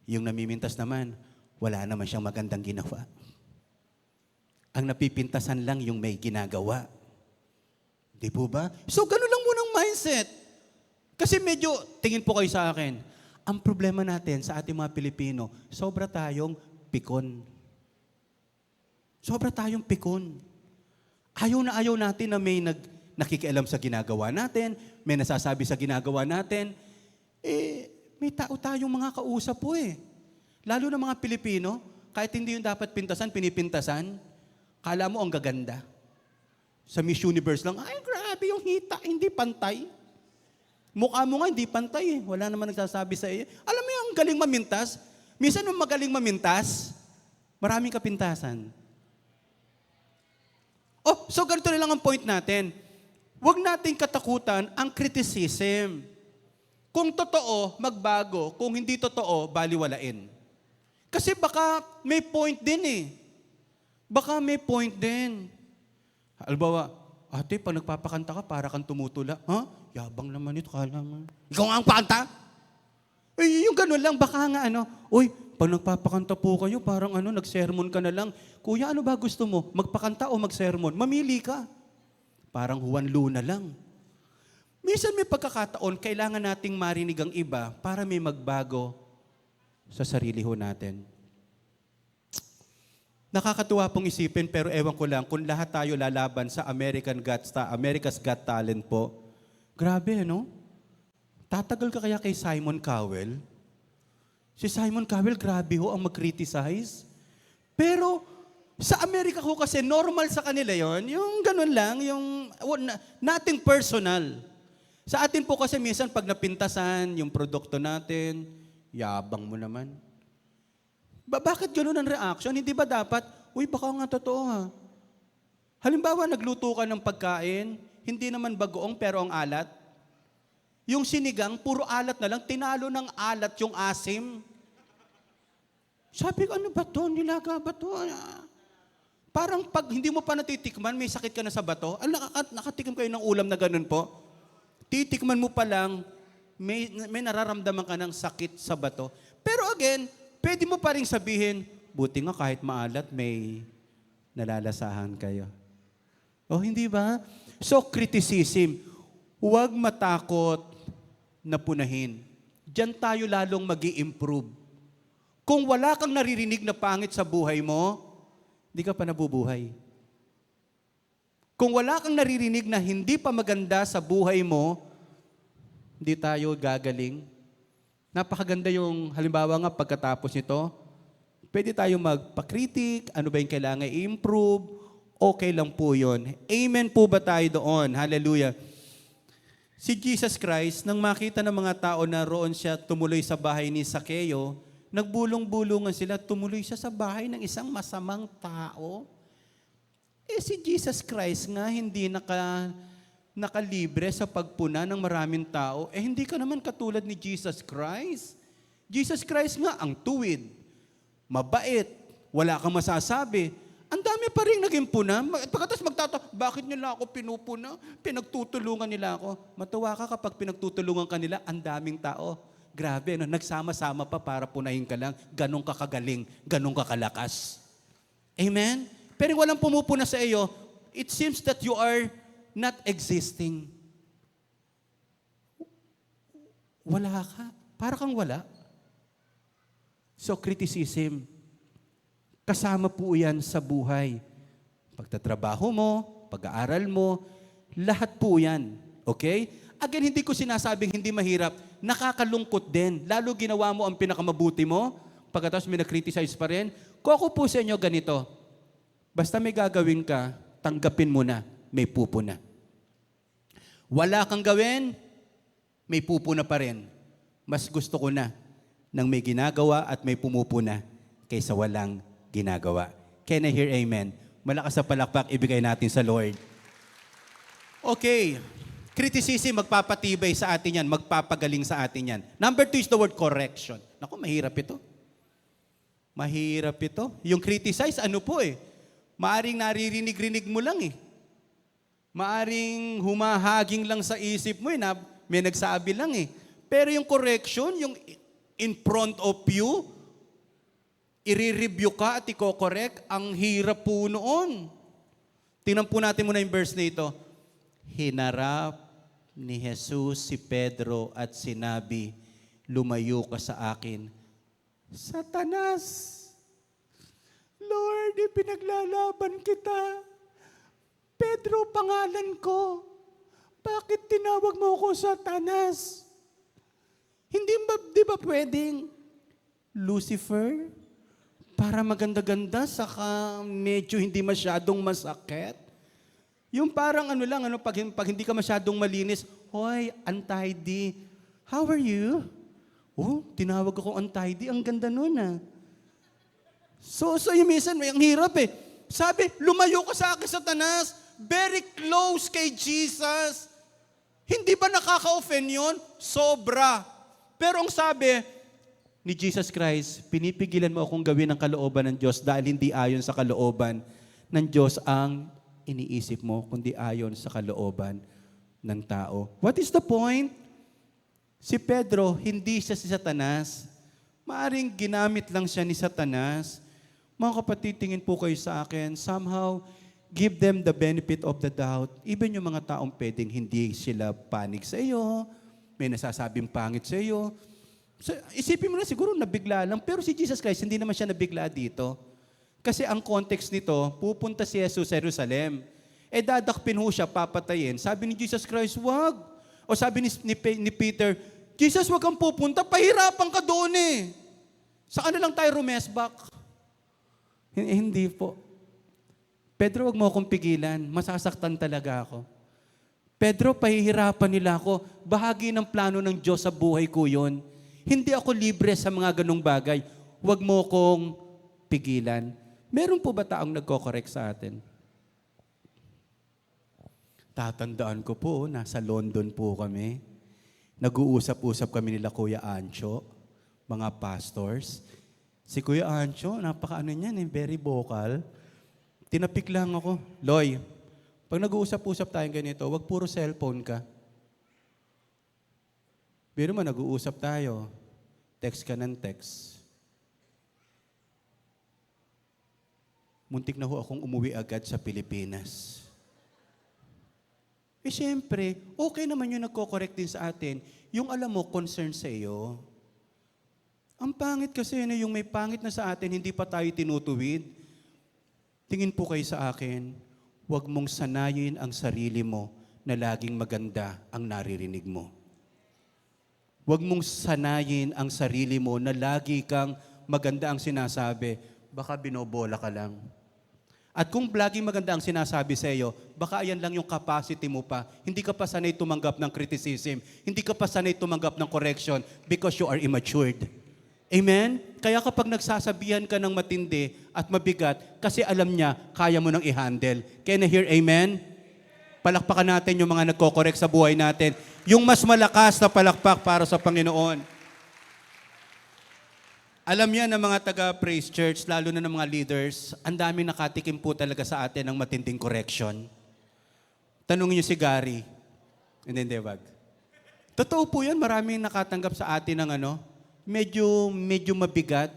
Speaker 7: Yung namimintas naman, wala naman siyang magandang ginawa. Ang napipintasan lang yung may ginagawa. Di po ba? So, ganun lang muna ang mindset. Kasi medyo, tingin po kayo sa akin, ang problema natin sa ating mga Pilipino, sobra tayong pikon. Sobra tayong pikon. Ayaw natin na may nakikialam sa ginagawa natin, may nasasabi sa ginagawa natin. May tao tayong mga kausap po eh. Lalo na mga Pilipino, kahit hindi yung dapat pintasan, pinipintasan, kala mo ang gaganda. Sa Miss Universe lang, ay grabe yung hita, hindi pantay. Mukha mo nga, hindi pantay eh. Wala naman nagsasabi sa iyo. Alam mo yung galing mamintas? Minsan nung magaling mamintas, maraming kapintasan. Oh, so ganito na lang ang point natin. Huwag nating katakutan ang criticism. Kung totoo, magbago. Kung hindi totoo, baliwalain. Kasi baka may point din eh. Baka may point din. Halimbawa, ate, pag nagpapakanta ka, para kang tumutula. Ha? Yabang naman ito, kala mo. Ikaw nga ang pakanta? Eh, yung ganun lang, baka nga uy, pag nagpapakanta po kayo, parang nag-sermon ka na lang. Kuya, ano ba gusto mo? Magpakanta o mag-sermon? Mamili ka. Parang Juan Luna lang. Minsan may pagkakataon, kailangan nating marinig ang iba para may magbago sa sarili ho natin. Nakakatuwa pong isipin, pero ewan ko lang, kung lahat tayo lalaban sa America's Got Talent po, grabe, Tatagal ka kaya kay Simon Cowell? Si Simon Cowell, grabe ho ang mag-criticize. Pero sa Amerika ho kasi, normal sa kanila yon, yung ganun lang, yung nothing personal. Sa atin po kasi minsan pag napintasan yung produkto natin, yabang mo naman. Bakit ganun ang reaction? Hindi ba dapat, uy, baka nga totoo ha. Halimbawa, nagluto ka ng pagkain, hindi naman bagoong pero ang alat. Yung sinigang, puro alat na lang, tinalo ng alat yung asim. Sabi ko, ano ba to? Nilaga ba to? Parang pag hindi mo pa natitikman, may sakit ka na sa bato. Nakatikim kayo ng ulam na ganun po. Titikman mo pa lang, may nararamdaman ka ng sakit sa bato. Pero again, pwede mo pa rin sabihin, buti nga kahit maalat, may nalalasahan kayo. O hindi ba? So, criticism. Huwag matakot na punahin. Diyan tayo lalong mag-i-improve. Kung wala kang naririnig na pangit sa buhay mo, hindi ka pa nabubuhay. Kung wala kang naririnig na hindi pa maganda sa buhay mo, hindi tayo gagaling. Napakaganda yung halimbawa nga pagkatapos nito, pwede tayo magpa-critic, ano ba yung kailangan i-improve, okay lang po yun. Amen po ba tayo doon? Hallelujah. Si Jesus Christ, nang makita ng mga tao na roon siya tumuloy sa bahay ni Zaccheo, nagbulong-bulungan sila, tumuloy siya sa bahay ng isang masamang tao. Si Jesus Christ nga hindi nakalibre sa pagpuna ng maraming tao, hindi ka naman katulad ni Jesus Christ. Jesus Christ nga ang tuwid, mabait, wala kang masasabi. Ang dami pa rin naging puna. Pagkatapos bakit nila ako pinupuna? Pinagtutulungan nila ako. Matuwa ka kapag pinagtutulungan ka nila, ang daming tao. Grabe, nagsama-sama pa para punahin ka lang. Ganun ka kagaling, ganun ka kalakas. Amen? Pero walang pumupuna sa iyo, it seems that you are not existing. Wala ka. Para kang wala. So, criticism. Kasama po yan sa buhay. Pagtatrabaho mo, pag-aaral mo, lahat po yan. Okay? Again, hindi ko sinasabing hindi mahirap. Nakakalungkot din. Lalo ginawa mo ang pinakamabuti mo, pagkatapos may na-criticize pa rin. Kung ako po sa inyo ganito, basta may gagawin ka, tanggapin mo na, may pupuna. Wala kang gawin, may pupuna pa rin. Mas gusto ko na nang may ginagawa at may pumupuna kaysa walang ginagawa. Can I hear amen? Malakas sa palakpak, ibigay natin sa Lord. Okay. Criticism, magpapatibay sa atin yan, magpapagaling sa atin yan. Number 2 is the word correction. Naku, mahirap ito. Mahirap ito. Yung criticize, maaring naririnig-rinig mo lang eh. Maaring humahaging lang sa isip mo na may nagsabi lang eh. Pero yung correction, yung in front of you, i-review ka at i-correct, ang hirap po noon. Tingnan po natin muna yung verse na ito. Hinarap ni Jesus si Pedro at sinabi, lumayo ka sa akin. Satanas, Lord, ipinaglalaban kita. Pedro, pangalan ko. Bakit tinawag mo ako Satanas? Hindi ba, di ba pwedeng Lucifer? Para maganda-ganda, saka medyo hindi masyadong masakit. Yung parang ano lang, pag hindi ka masyadong malinis, hoy, untidy. How are you? Oh, tinawag ako untidy. Ang ganda nun ah. So yung minsan, ang hirap eh. Sabi, lumayo ka sa akin, Satanas. Very close kay Jesus. Hindi ba nakaka-offend yun? Sobra. Pero ang sabi ni Jesus Christ, pinipigilan mo akong gawin ang kalooban ng Diyos dahil hindi ayon sa kalooban ng Diyos ang iniisip mo, kundi ayon sa kalooban ng tao. What is the point? Si Pedro, hindi siya si Satanas. Maaring ginamit lang siya ni Satanas. Mga kapatid, tingin po kayo sa akin, somehow, give them the benefit of the doubt. Even yung mga taong pwedeng hindi sila panig sa iyo, may nasasabing pangit sa iyo. So, isipin mo na siguro nabigla lang. Pero si Jesus Christ, hindi naman siya nabigla dito. Kasi ang context nito, pupunta si Jesus sa Jerusalem. Dadakpin ho siya, papatayin. Sabi ni Jesus Christ, wag. O sabi ni Peter, Jesus, wag kang pupunta, pahirapan ka doon eh. Saan na lang tayo rumesbak? Hindi po. Pedro, wag mo akong pigilan. Masasaktan talaga ako. Pedro, pahihirapan nila ako. Bahagi ng plano ng Diyos sa buhay ko yun. Hindi ako libre sa mga ganong bagay. Wag mo akong pigilan. Meron po ba taong nagko-correct sa atin? Tatandaan ko po, nasa London po kami. Nag-uusap-usap kami nila Kuya Ancho, mga pastors. Si Kuya Ancho, napaka-ano niyan, very vocal. Tinapik lang ako, Loy, pag nag-uusap-usap tayong ganito, wag puro cellphone ka. Pero man, nag-uusap tayo, text ka ng text. Muntik na ho akong umuwi agad sa Pilipinas. Siyempre, okay naman yung nagko-correct din sa atin, yung alam mo, concern sa iyo. Ang pangit kasi na yung may pangit na sa atin, hindi pa tayo tinutuwid. Tingin po kayo sa akin, huwag mong sanayin ang sarili mo na laging maganda ang naririnig mo. Huwag mong sanayin ang sarili mo na lagi kang maganda ang sinasabi, baka binobola ka lang. At kung laging maganda ang sinasabi sa iyo, baka ayan lang yung capacity mo pa. Hindi ka pa sanay tumanggap ng criticism. Hindi ka pa sanay tumanggap ng correction because you are immatured. Amen? Kaya kapag nagsasabihan ka ng matindi at mabigat, kasi alam niya, kaya mo nang i-handle. Can I hear amen? Palakpakan natin yung mga nagko-correct sa buhay natin. Yung mas malakas na palakpak para sa Panginoon. Alam yan ng mga taga-Praise Church, lalo na ng mga leaders, ang daming nakatikim po talaga sa atin ng matinding correction. Tanungin niyo si Gary. Hindi, wag. Totoo po yan, maraming nakatanggap sa atin ng medyo mabigat.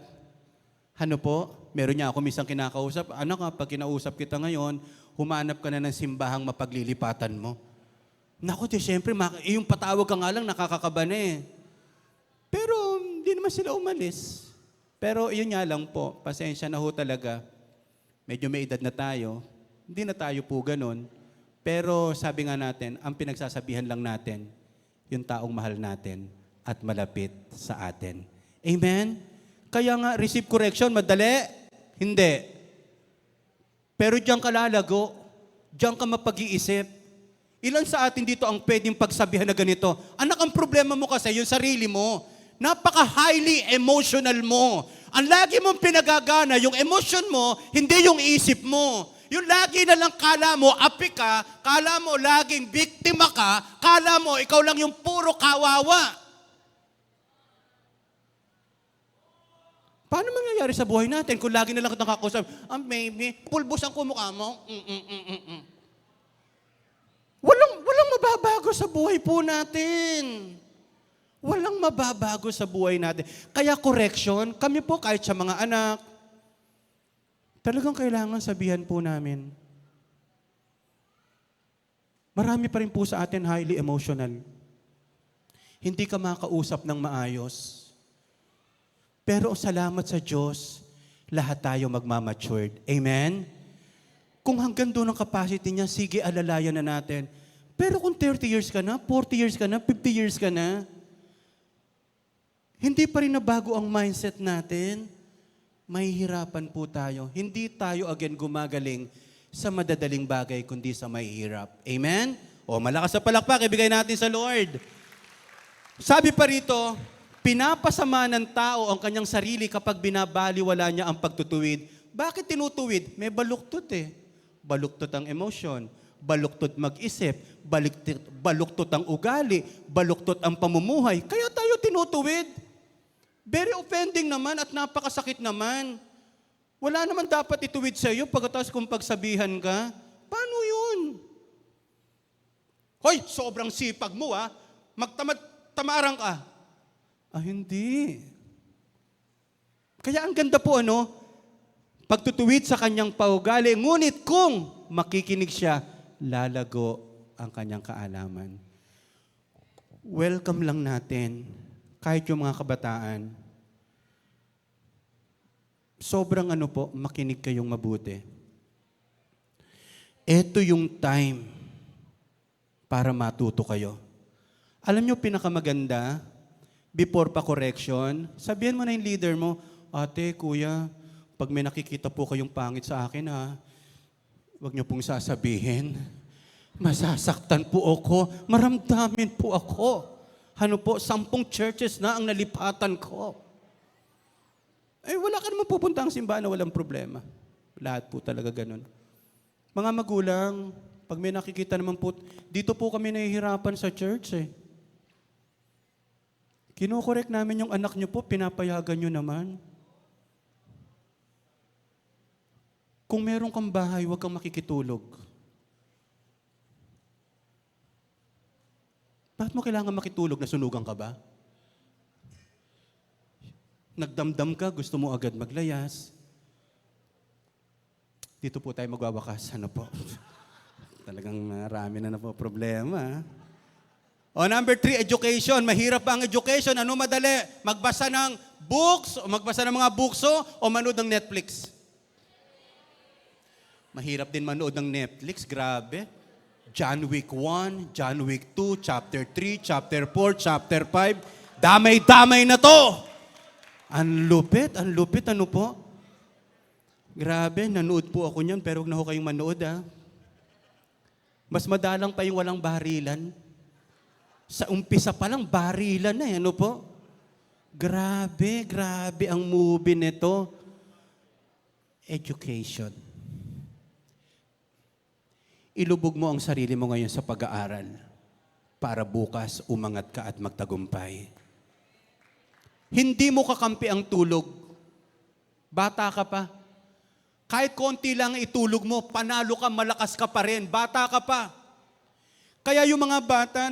Speaker 7: Ano po? Meron niya ako minsan kinakausap. Pag kinausap kita ngayon, humanap ka na ng simbahang mapaglilipatan mo. Naku, siyempre, yung patawag ka nga lang, nakakakaba na eh. Pero hindi naman sila umalis. Pero yun nga lang po, pasensya na ho talaga. Medyo may edad na tayo. Hindi na tayo po ganun. Pero sabi nga natin, ang pinagsasabihan lang natin, yung taong mahal natin at malapit sa atin. Amen? Kaya nga, receive correction, madali? Hindi. Pero diyan ka lalago, diyan ka mapag-iisip. Ilan sa atin dito ang pwedeng pagsabihan na ganito? Anak, ang problema mo kasi, yung sarili mo. Napaka-highly emotional mo. Ang lagi mong pinagagana, yung emotion mo, hindi yung isip mo. Yung lagi na lang kala mo, api ka, kala mo laging biktima ka, kala mo ikaw lang yung puro kawawa. Paano mangyayari sa buhay natin kung lagi na lang kitang kakausap, maybe, pulbos ang kumukha mo? Walang mababago sa buhay po natin. Walang mababago sa buhay natin. Kaya correction, kami po kahit sa mga anak, Talagang kailangan sabihan po namin. Marami pa rin po sa atin highly emotional. Hindi ka makausap ng maayos. Pero salamat sa Diyos, lahat tayo magmamatured. Amen? Kung hanggang doon ang capacity niya, sige, alalayan na natin. Pero kung 30 years ka na, 40 years ka na, 50 years ka na, hindi pa rin nabago ang mindset natin, mahihirapan po tayo. Hindi tayo again gumagaling sa madadaling bagay, kundi sa mahihirap. Amen? O, malakas na palakpak, ibigay natin sa Lord. Sabi pa rito, pinapasama ng tao ang kanyang sarili kapag binabaliwala niya ang pagtutuwid. Bakit tinutuwid? May baluktot eh. Baluktot ang emosyon, baluktot mag-isip, baluktot ang ugali, baluktot ang pamumuhay. Kaya tayo tinutuwid. Very offending naman at napakasakit naman. Wala naman dapat ituwid sa iyo pagkatapos kung pagsabihan ka. Paano yun? Hoy, sobrang sipag mo ah. Tamaran ka. Ah, hindi. Kaya ang ganda po pagtutuwid sa kanyang paugali, ngunit kung makikinig siya, lalago ang kanyang kaalaman. Welcome lang natin, kahit yung mga kabataan, sobrang makinig kayong mabuti. Ito yung time para matuto kayo. Alam nyo, pinakamaganda, before pa correction, sabihan mo na yung leader mo, ate, kuya, pag may nakikita po kayong pangit sa akin huwag nyo pong sasabihin. Masasaktan po ako, maramdamin po ako. 10 churches na ang nalipatan ko. Wala ka naman pupunta ang simbahan na walang problema. Lahat po talaga ganun. Mga magulang, pag may nakikita naman po, dito po kami nahihirapan sa church Kinokorek namin yung anak nyo po, pinapayagan nyo naman. Kung meron kang bahay, huwag kang makikitulog. Bakit mo kailangan makitulog? Nasunugan ka ba? Nagdamdam ka, gusto mo agad maglayas. Dito po tayo magwawakas. Talagang marami na po problema. O number 3, education. Mahirap ba ang education? Ano madali? Magbasa ng books, o magbasa ng mga bukso, o manood ng Netflix? Mahirap din manood ng Netflix, grabe. John Wick 1, John Wick 2, Chapter 3, Chapter 4, Chapter 5. Damay-damay na to! Ang lupit po? Grabe, nanood po ako niyan, pero huwag na ho kayong manood Mas madalang pa yung walang barilan. Sa umpisa pa lang, barilan na po? Grabe ang movie nito. Education. Ilubog mo ang sarili mo ngayon sa pag-aaral para bukas umangat ka at magtagumpay. Hindi mo kakampi ang tulog. Bata ka pa. Kahit konti lang itulog mo, panalo ka, malakas ka pa rin. Bata ka pa. Kaya yung mga bata,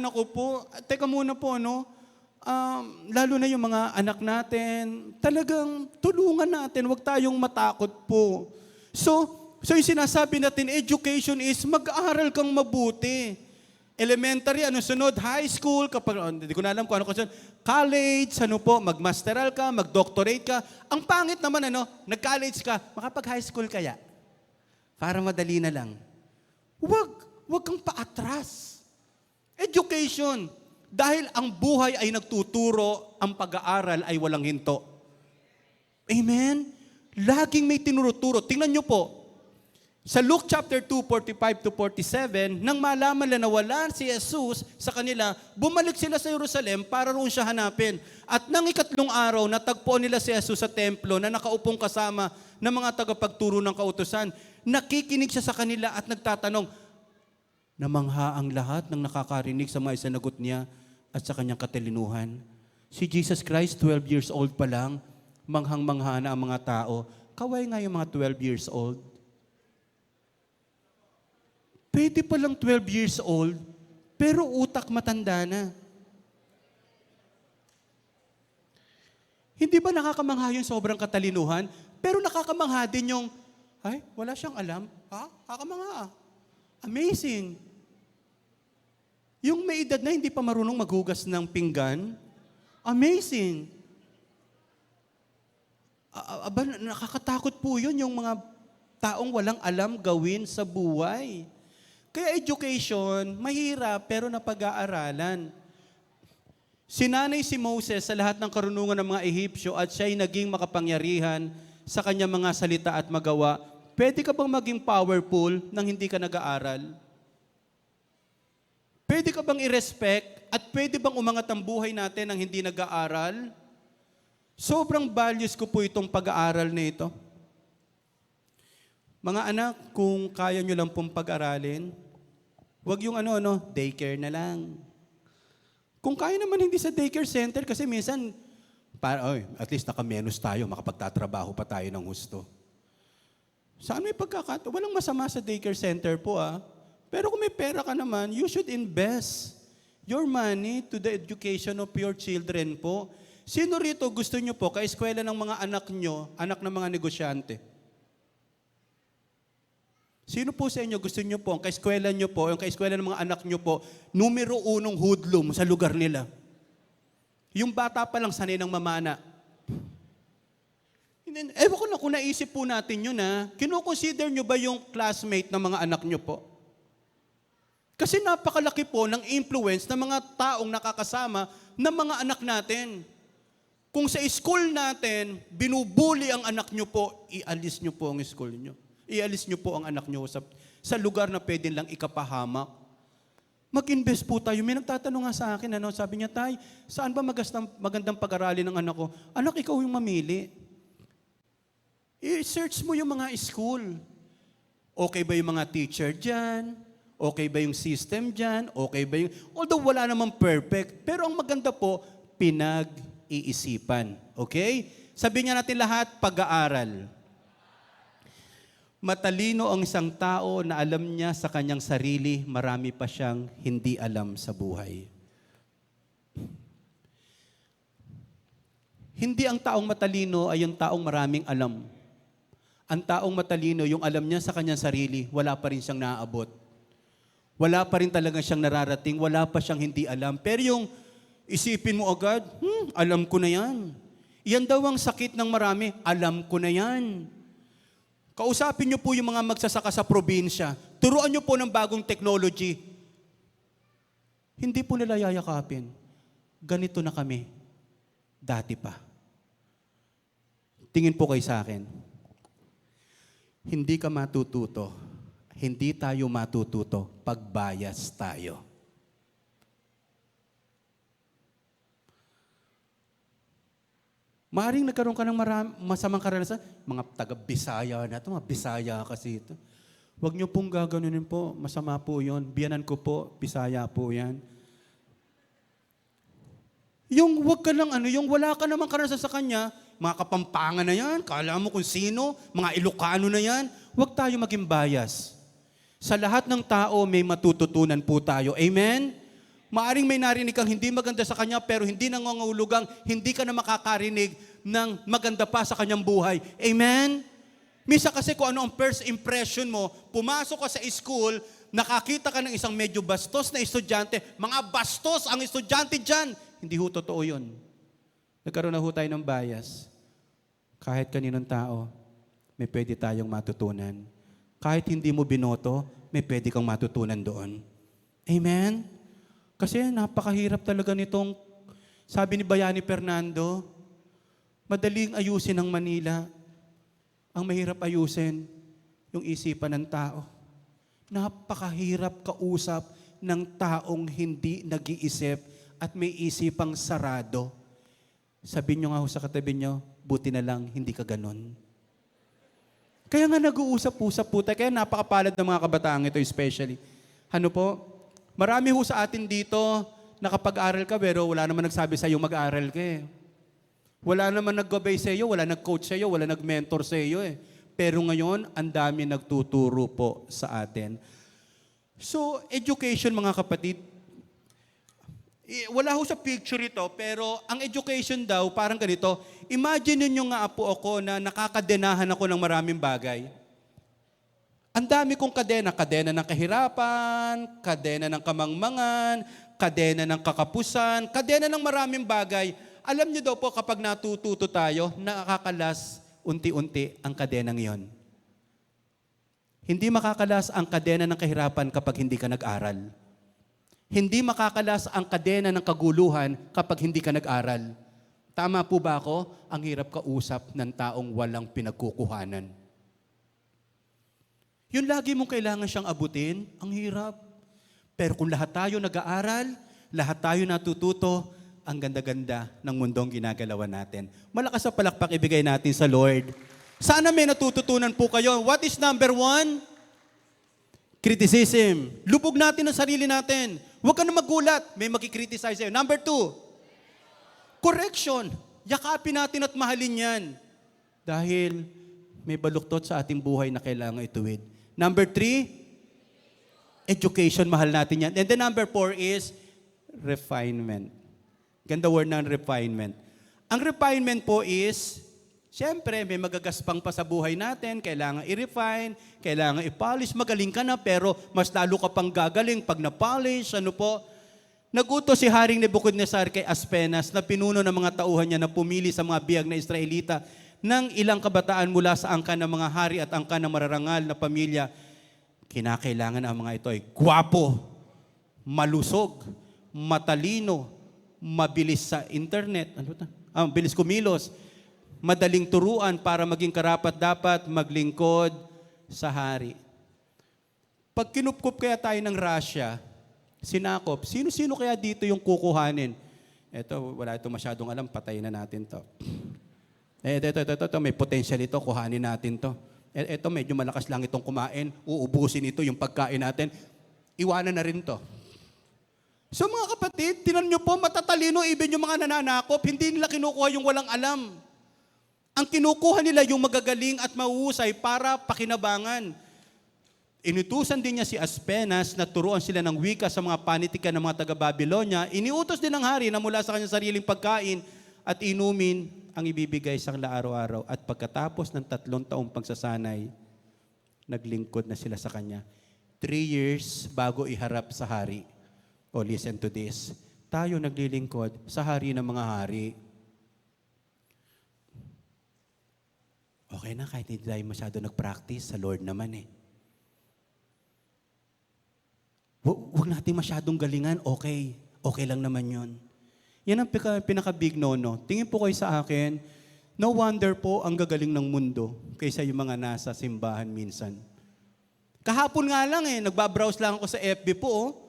Speaker 7: teka muna po, lalo na yung mga anak natin, talagang tulungan natin, huwag tayong matakot po. So yung sinasabi natin, education is mag-aaral kang mabuti. Elementary, sunod? High school, hindi ko na alam kung ano kasi. College, magmasteral ka, mag-doctorate ka. Ang pangit naman, nag-college ka, makapag-high school kaya. Para madali na lang. Huwag kang paatras. Education. Dahil ang buhay ay nagtuturo, ang pag-aaral ay walang hinto. Amen? Laging may tinuruturo. Tingnan nyo po, sa Luke chapter 2, 45 to 47, nang malaman na wala si Jesus sa kanila, bumalik sila sa Jerusalem para roon siya hanapin. At nang 3 araw, natagpuan nila si Jesus sa templo na nakaupong kasama ng mga tagapagturo ng kautusan. Nakikinig siya sa kanila at nagtatanong, namangha ang lahat ng nakakarinig sa mga isinagot niya at sa kanyang katalinuhan. Si Jesus Christ, 12 years old pa lang, manghang-mangha na ang mga tao. Kaway nga yung mga 12 years old. Pwede pa lang 12 years old, pero utak matanda na. Hindi ba nakakamangha yung sobrang katalinuhan? Pero nakakamangha din yung Ay, wala siyang alam. Ha? Haka mga amazing. Yung may edad na hindi pa marunong maghugas ng pinggan, amazing. Aba, nakakatakot po yun, yung mga taong walang alam gawin sa buhay. Kaya education, mahirap pero napag-aaralan. Sinanay si Moses sa lahat ng karunungan ng mga Ehipsyo at siya'y naging makapangyarihan sa kanyang mga salita at magawa. Pwede ka bang maging powerful nang hindi ka nag-aaral? Pwede ka bang i-respect at pwede bang umangat ang buhay natin nang hindi nag-aaral? Sobrang values ko po itong pag-aaral na ito. Mga anak, kung kaya nyo lang pong pag-aralin, wag yung daycare na lang. Kung kaya naman hindi sa daycare center, kasi minsan, at least naka-menus tayo, makapagtatrabaho pa tayo ng gusto. Saan may walang masama sa daycare center po Pero kung may pera ka naman, you should invest your money to the education of your children po. Sino rito gusto nyo po, ka-eskwela ng mga anak nyo, anak ng mga negosyante? Sino po sa inyo gusto nyo po, ang ka-eskwela nyo po, yung ka-eskwela ng mga anak nyo po, numero 1 hoodlum sa lugar nila? Yung bata pa lang sanay ng mamana. Ewan ko na kung naisip po natin yun kino-consider nyo ba yung classmate ng mga anak nyo po? Kasi napakalaki po ng influence ng mga taong nakakasama ng mga anak natin. Kung sa school natin, binubuli ang anak nyo po, ialis nyo po ang school nyo. Ialis nyo po ang anak nyo sa lugar na pwede lang ikapahamak. Mag-invest po tayo. May nagtatanong nga sa akin, sabi niya, Tay, saan ba magandang pag-aralin ng anak ko? Anak, ikaw yung mamili. I-search mo yung mga school. Okay ba yung mga teacher dyan? Okay ba yung system dyan? Okay ba yung... Although wala namang perfect, pero ang maganda po, pinag-iisipan. Okay? Sabihin nga natin lahat, pag-aaral. Matalino ang isang tao na alam niya sa kanyang sarili, marami pa siyang hindi alam sa buhay. Hindi ang taong matalino ay yung taong maraming alam. Ang taong matalino, yung alam niya sa kanyang sarili, wala pa rin siyang naaabot. Wala pa rin talaga siyang nararating, wala pa siyang hindi alam. Pero yung isipin mo agad, alam ko na yan. Yan daw ang sakit ng marami, alam ko na yan. Kausapin niyo po yung mga magsasaka sa probinsya. Turuan niyo po ng bagong technology. Hindi po nila yayakapin. Ganito na kami. Dati pa. Tingin po kayo sa akin. Hindi ka matututo. Hindi tayo matututo pag bias tayo. Maaring nagkaroon ka ng masamang karanasan, mga taga-Bisaya na ito, mga Bisaya kasi ito. Huwag niyo pong gaganunin po, masama po yun. Biyanan ko po, Bisaya po yan. Yung wag ka lang yung wala ka namang karanasan sa kanya, mga Kapampangan na yan, kala mo kung sino, mga Ilocano na yan, huwag tayo maging bias. Sa lahat ng tao, may matututunan po tayo. Amen? Maaring may narinig kang hindi maganda sa kanya, pero hindi nangangahulugang hindi ka na makakarinig ng maganda pa sa kanyang buhay. Amen? Misa kasi kung ano ang first impression mo, pumasok ka sa school, nakakita ka ng isang medyo bastos na estudyante, mga bastos ang estudyante dyan. Hindi ho totoo yun. Nagkaroon na ho tayo ng bias. Kahit kaninong tao, may pwede tayong matutunan. Kahit hindi mo binoto, may pwede kang matutunan doon. Amen? Kasi napakahirap talaga nitong, sabi ni Bayani Fernando, madaling ayusin ang Manila. Ang mahirap ayusin, yung isipan ng tao. Napakahirap kausap ng taong hindi nag-iisip at may isipang sarado. Sabihin nyo nga ho sa katabi nyo, buti na lang hindi ka ganun. Kaya nga nag-uusap-usap po tayo. Kaya napakapalad ng mga kabataan ito especially. Ano po? Marami ho sa atin dito, nakapag-aral ka, pero wala naman nagsabi sa iyo mag-aral ka eh. Wala naman nag-gabay sa iyo, wala nag-coach sa iyo, wala nag-mentor sa iyo eh. Pero ngayon, ang dami nagtuturo po sa atin. So, education mga kapatid, wala ho sa picture ito, pero ang education daw, parang ganito, imagine ninyo nga po ako na nakakadenahan ako ng maraming bagay. Ang dami kong kadena. Kadena ng kahirapan, kadena ng kamangmangan, kadena ng kakapusan, kadena ng maraming bagay. Alam niyo daw po kapag natututo tayo, nakakalas unti-unti ang kadenang iyon. Hindi makakalas ang kadena ng kahirapan kapag hindi ka nag-aral. Hindi makakalas ang kadena ng kaguluhan kapag hindi ka nag-aral. Tama po ba ako? Ang hirap kausap ng taong walang pinagkukuhanan. Yun lagi mong kailangan siyang abutin, ang hirap. Pero kung lahat tayo nag-aaral, lahat tayo natututo, ang ganda-ganda ng mundong ginagalawan natin. Malakas sa palakpak ibigay natin sa Lord. Sana may natututunan po kayo. What is number 1? Criticism. Lubog natin ang sarili natin. Huwag ka na magulat. May makikriticize sa'yo. Number 2, correction. Yakapin natin at mahalin yan. Dahil may baluktot sa ating buhay na kailangan ituwid. Number 3, education. Mahal natin yan. And then number 4 is refinement. Ganda word ng refinement. Ang refinement po is, siyempre, may magagaspang pa sa buhay natin, kailangan i-refine, kailangan i-polish, magaling ka na, pero mas lalo ka pang gagaling pag na-polish, ano po. Nagutos si Haring Nebuchadnezzar kay Aspenas na pinuno ng mga tauhan niya na pumili sa mga biyag na Israelita ng ilang kabataan mula sa angkan ng mga hari at angkan ng mararangal na pamilya. Kinakailangan ang mga ito ay gwapo, malusog, matalino, mabilis sa internet, bilis kumilos, madaling turuan para maging karapat-dapat maglingkod sa hari. Pag kinupkup kaya tayo ng Russia, sinakop, sino-sino kaya dito yung kukuhanin? Eto, wala ito masyadong alam, patayin na natin to. Ito, may potential ito, kuhanin natin to. Ito, medyo malakas lang itong kumain, uubusin ito yung pagkain natin, iwanan na rin to. So mga kapatid, tinan nyo po, matatalino, even yung mga nananakop, hindi nila kinukuha yung walang alam. Ang kinukuha nila yung magagaling at mahuhusay para pakinabangan. Inutusan din niya si Aspenas na turuan sila ng wika sa mga panitikan ng mga taga-Babylonia. Iniutos din ng hari na mula sa kanyang sariling pagkain at inumin ang ibibigay sa kanila araw-araw. At pagkatapos ng 3 taong pagsasanay, naglingkod na sila sa kanya. 3 years bago iharap sa hari. Oh, listen to this. Tayo naglilingkod sa hari ng mga hari. Okay na, kahit hindi tayo masyado nag-practice, sa Lord naman eh. Huwag natin masyadong galingan, okay. Okay lang naman yun. Yan ang pinaka-big no-no. Tingin po kayo sa akin, no wonder po ang gagaling ng mundo kaysa yung mga nasa simbahan minsan. Kahapon nga lang nagbabrowse lang ako sa FB po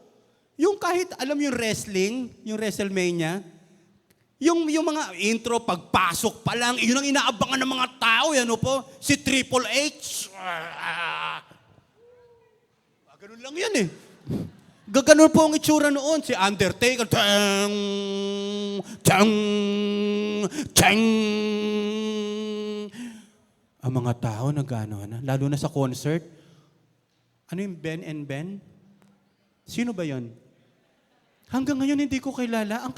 Speaker 7: Yung kahit, alam yung wrestling, yung WrestleMania, yung mga intro, pagpasok pa lang, yun ang inaabangan ng mga tao, yan po, si Triple H. Ganun lang yan Gaganon po ang itsura noon, si Undertaker, tang, tang, tang. Ang mga tao nag-ano, lalo na sa concert. Ano yung Ben and Ben? Sino ba yon? Hanggang ngayon hindi ko kilala. Ang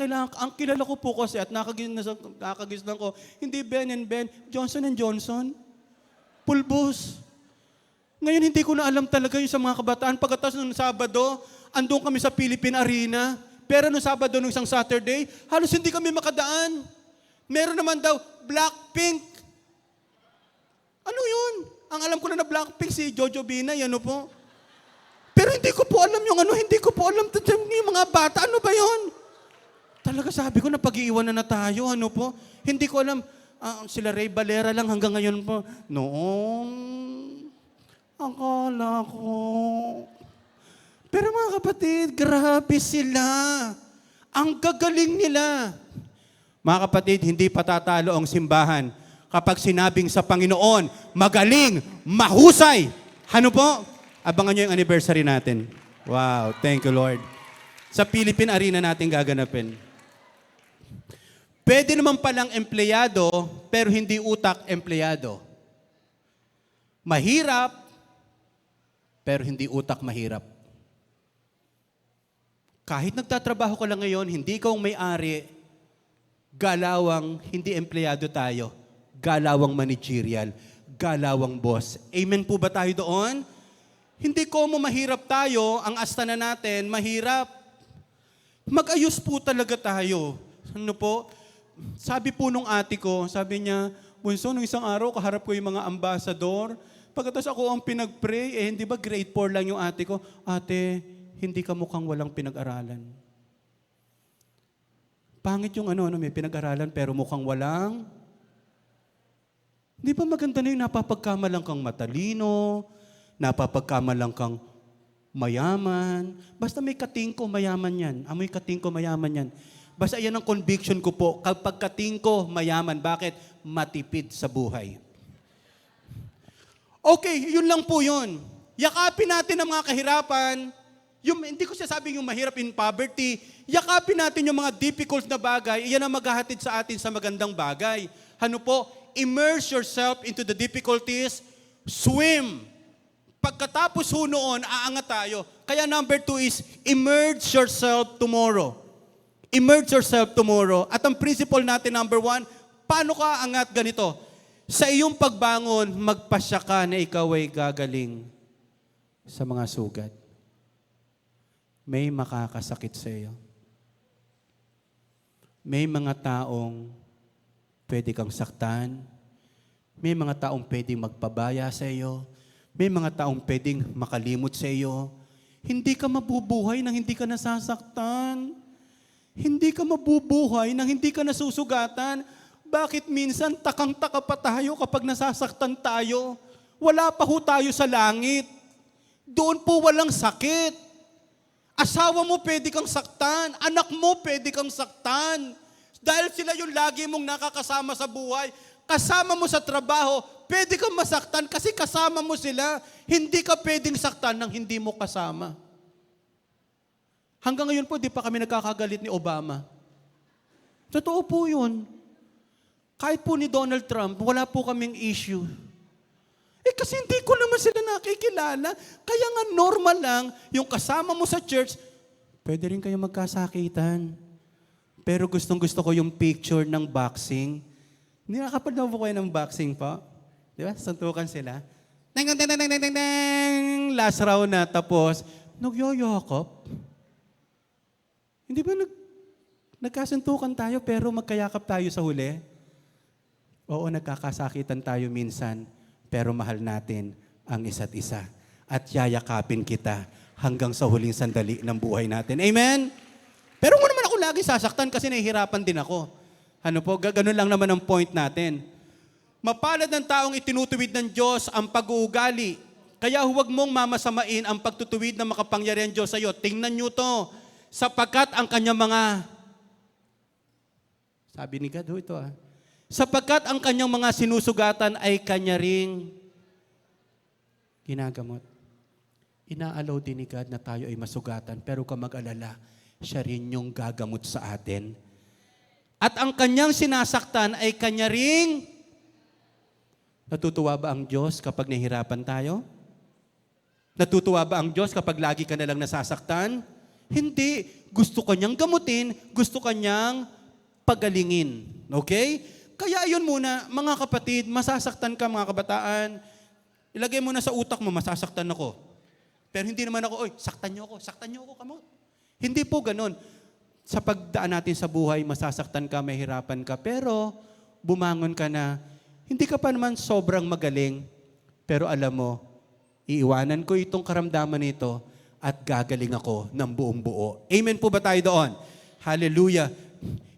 Speaker 7: kilala ko po kasi at nakagisnan ko, hindi Ben and Ben, Johnson and Johnson. Pulbos. Ngayon hindi ko na alam talaga yung sa mga kabataan. Pagkatapos nung Sabado, andun kami sa Philippine Arena. Pero nung Sabado, nung isang Saturday, halos hindi kami makadaan. Meron naman daw, Blackpink. Ano yun? Ang alam ko na Blackpink, si Jojo Binay, ano po? Pero hindi ko po alam hindi ko po alam yung mga bata, ano ba yun? Talaga sabi ko na pag-iiwanan na tayo, ano po? Hindi ko alam, sila Ray Valera lang hanggang ngayon po. Noong, akala ko. Pero mga kapatid, grabe sila. Ang gagaling nila. Mga kapatid, hindi patatalo ang simbahan kapag sinabing sa Panginoon, magaling, mahusay. Ano po? Abangan nyo yung anniversary natin. Wow, thank you Lord. Sa Philippine Arena natin gaganapin. Pwede naman palang empleyado, pero hindi utak empleyado. Mahirap, pero hindi utak mahirap. Kahit nagtatrabaho ka lang ngayon, hindi ikaw ang may-ari, galawang hindi empleyado tayo, galawang managerial, galawang boss. Amen po ba tayo doon? Hindi ko mahirap tayo, ang astana natin, mahirap. Mag-ayos po talaga tayo. Ano po? Sabi po nung ate ko, sabi niya, Bunso, nung isang araw, kaharap ko yung mga ambasador. Pagkatapos ako ang pinag-pray, hindi ba grade 4 lang yung ate ko? Ate, hindi ka mukhang walang pinag-aralan. Pangit yung may pinag-aralan pero mukhang walang. Di ba maganda na yung napapagkamalang kang matalino, napapagkamalang kang mayaman. Basta may katingko, mayaman yan. Amoy katingko, mayaman yan. Basta yan ang conviction ko po. Kapag katingko, mayaman. Bakit? Matipid sa buhay. Okay, yun lang po yun. Yakapin natin ang mga kahirapan. Hindi ko sinasabing yung mahirap in poverty. Yakapin natin yung mga difficult na bagay. Iyan ang maghahatid sa atin sa magandang bagay. Ano po? Immerse yourself into the difficulties. Swim. Pagkatapos noon, aangat tayo. Kaya number 2 is, immerse yourself tomorrow. Immerse yourself tomorrow. At ang principle natin, number 1, paano ka angat ganito? Sa iyong pagbangon, magpasya ka na ikaw ay gagaling sa mga sugat. May makakasakit sa iyo. May mga taong pwede kang saktan. May mga taong pwedeng magpabaya sa iyo. May mga taong pwedeng makalimot sa iyo. Hindi ka mabubuhay nang hindi ka nasasaktan. Hindi ka mabubuhay nang hindi ka nasusugatan. Bakit minsan takang-taka pa tayo kapag nasasaktan tayo? Wala pa ho tayo sa langit. Doon po walang sakit. Asawa mo pwede kang saktan. Anak mo pwede kang saktan. Dahil sila yung lagi mong nakakasama sa buhay. Kasama mo sa trabaho, pwede kang masaktan kasi kasama mo sila. Hindi ka pwedeng saktan nang hindi mo kasama. Hanggang ngayon po, di pa kami nagkakagalit ni Obama. Totoo po yun. Kahit po ni Donald Trump, wala po kaming issue. Kasi hindi ko naman sila nakikilala. Kaya nga normal lang, yung kasama mo sa church, pwede rin kayo magkasakitan. Pero gustong-gusto ko yung picture ng boxing. Hindi nakapanood po kayo ng boxing po. Di ba? Suntukan sila. Dang, dang, dang, dang, dang, dang, dang. Last round na, tapos, nagyoyokop. Hindi ba nagkasuntukan tayo pero magkayakap tayo sa huli? Oo, nagkakasakitan tayo minsan. Pero mahal natin ang isa't isa. At yayakapin kita hanggang sa huling sandali ng buhay natin. Amen? Pero mo naman ako lagi sasaktan kasi nahihirapan din ako. Ano po, ganun lang naman ang point natin. Mapalad ng taong itinutuwid ng Diyos ang pag-uugali. Kaya huwag mong mamasamain ang pagtutuwid ng makapangyarihan Diyos sa iyo. Tingnan nyo to. Sapagkat ang kanyang mga... Sabi ni God, ito sapagkat ang kanyang mga sinusugatan ay kanya ring ginagamot. Inaalaw din ni God na tayo ay masugatan, pero kung mag-alala, siya rin yung gagamot sa atin. At ang kanyang sinasaktan ay kanya ring... Natutuwa ba ang Diyos kapag nahihirapan tayo? Natutuwa ba ang Diyos kapag lagi ka nalang nasasaktan? Hindi. Gusto kanyang gamutin, gusto kanyang pagalingin. Okay? Kaya yun muna, mga kapatid, masasaktan ka mga kabataan. Ilagay mo na sa utak mo, masasaktan ako. Pero hindi naman ako, saktan niyo ako, kamo. Hindi po ganun. Sa pagdaan natin sa buhay, masasaktan ka, mahirapan ka, pero bumangon ka na, hindi ka pa naman sobrang magaling, pero alam mo, iiwanan ko itong karamdaman nito at gagaling ako ng buong buo. Amen po ba tayo doon? Hallelujah.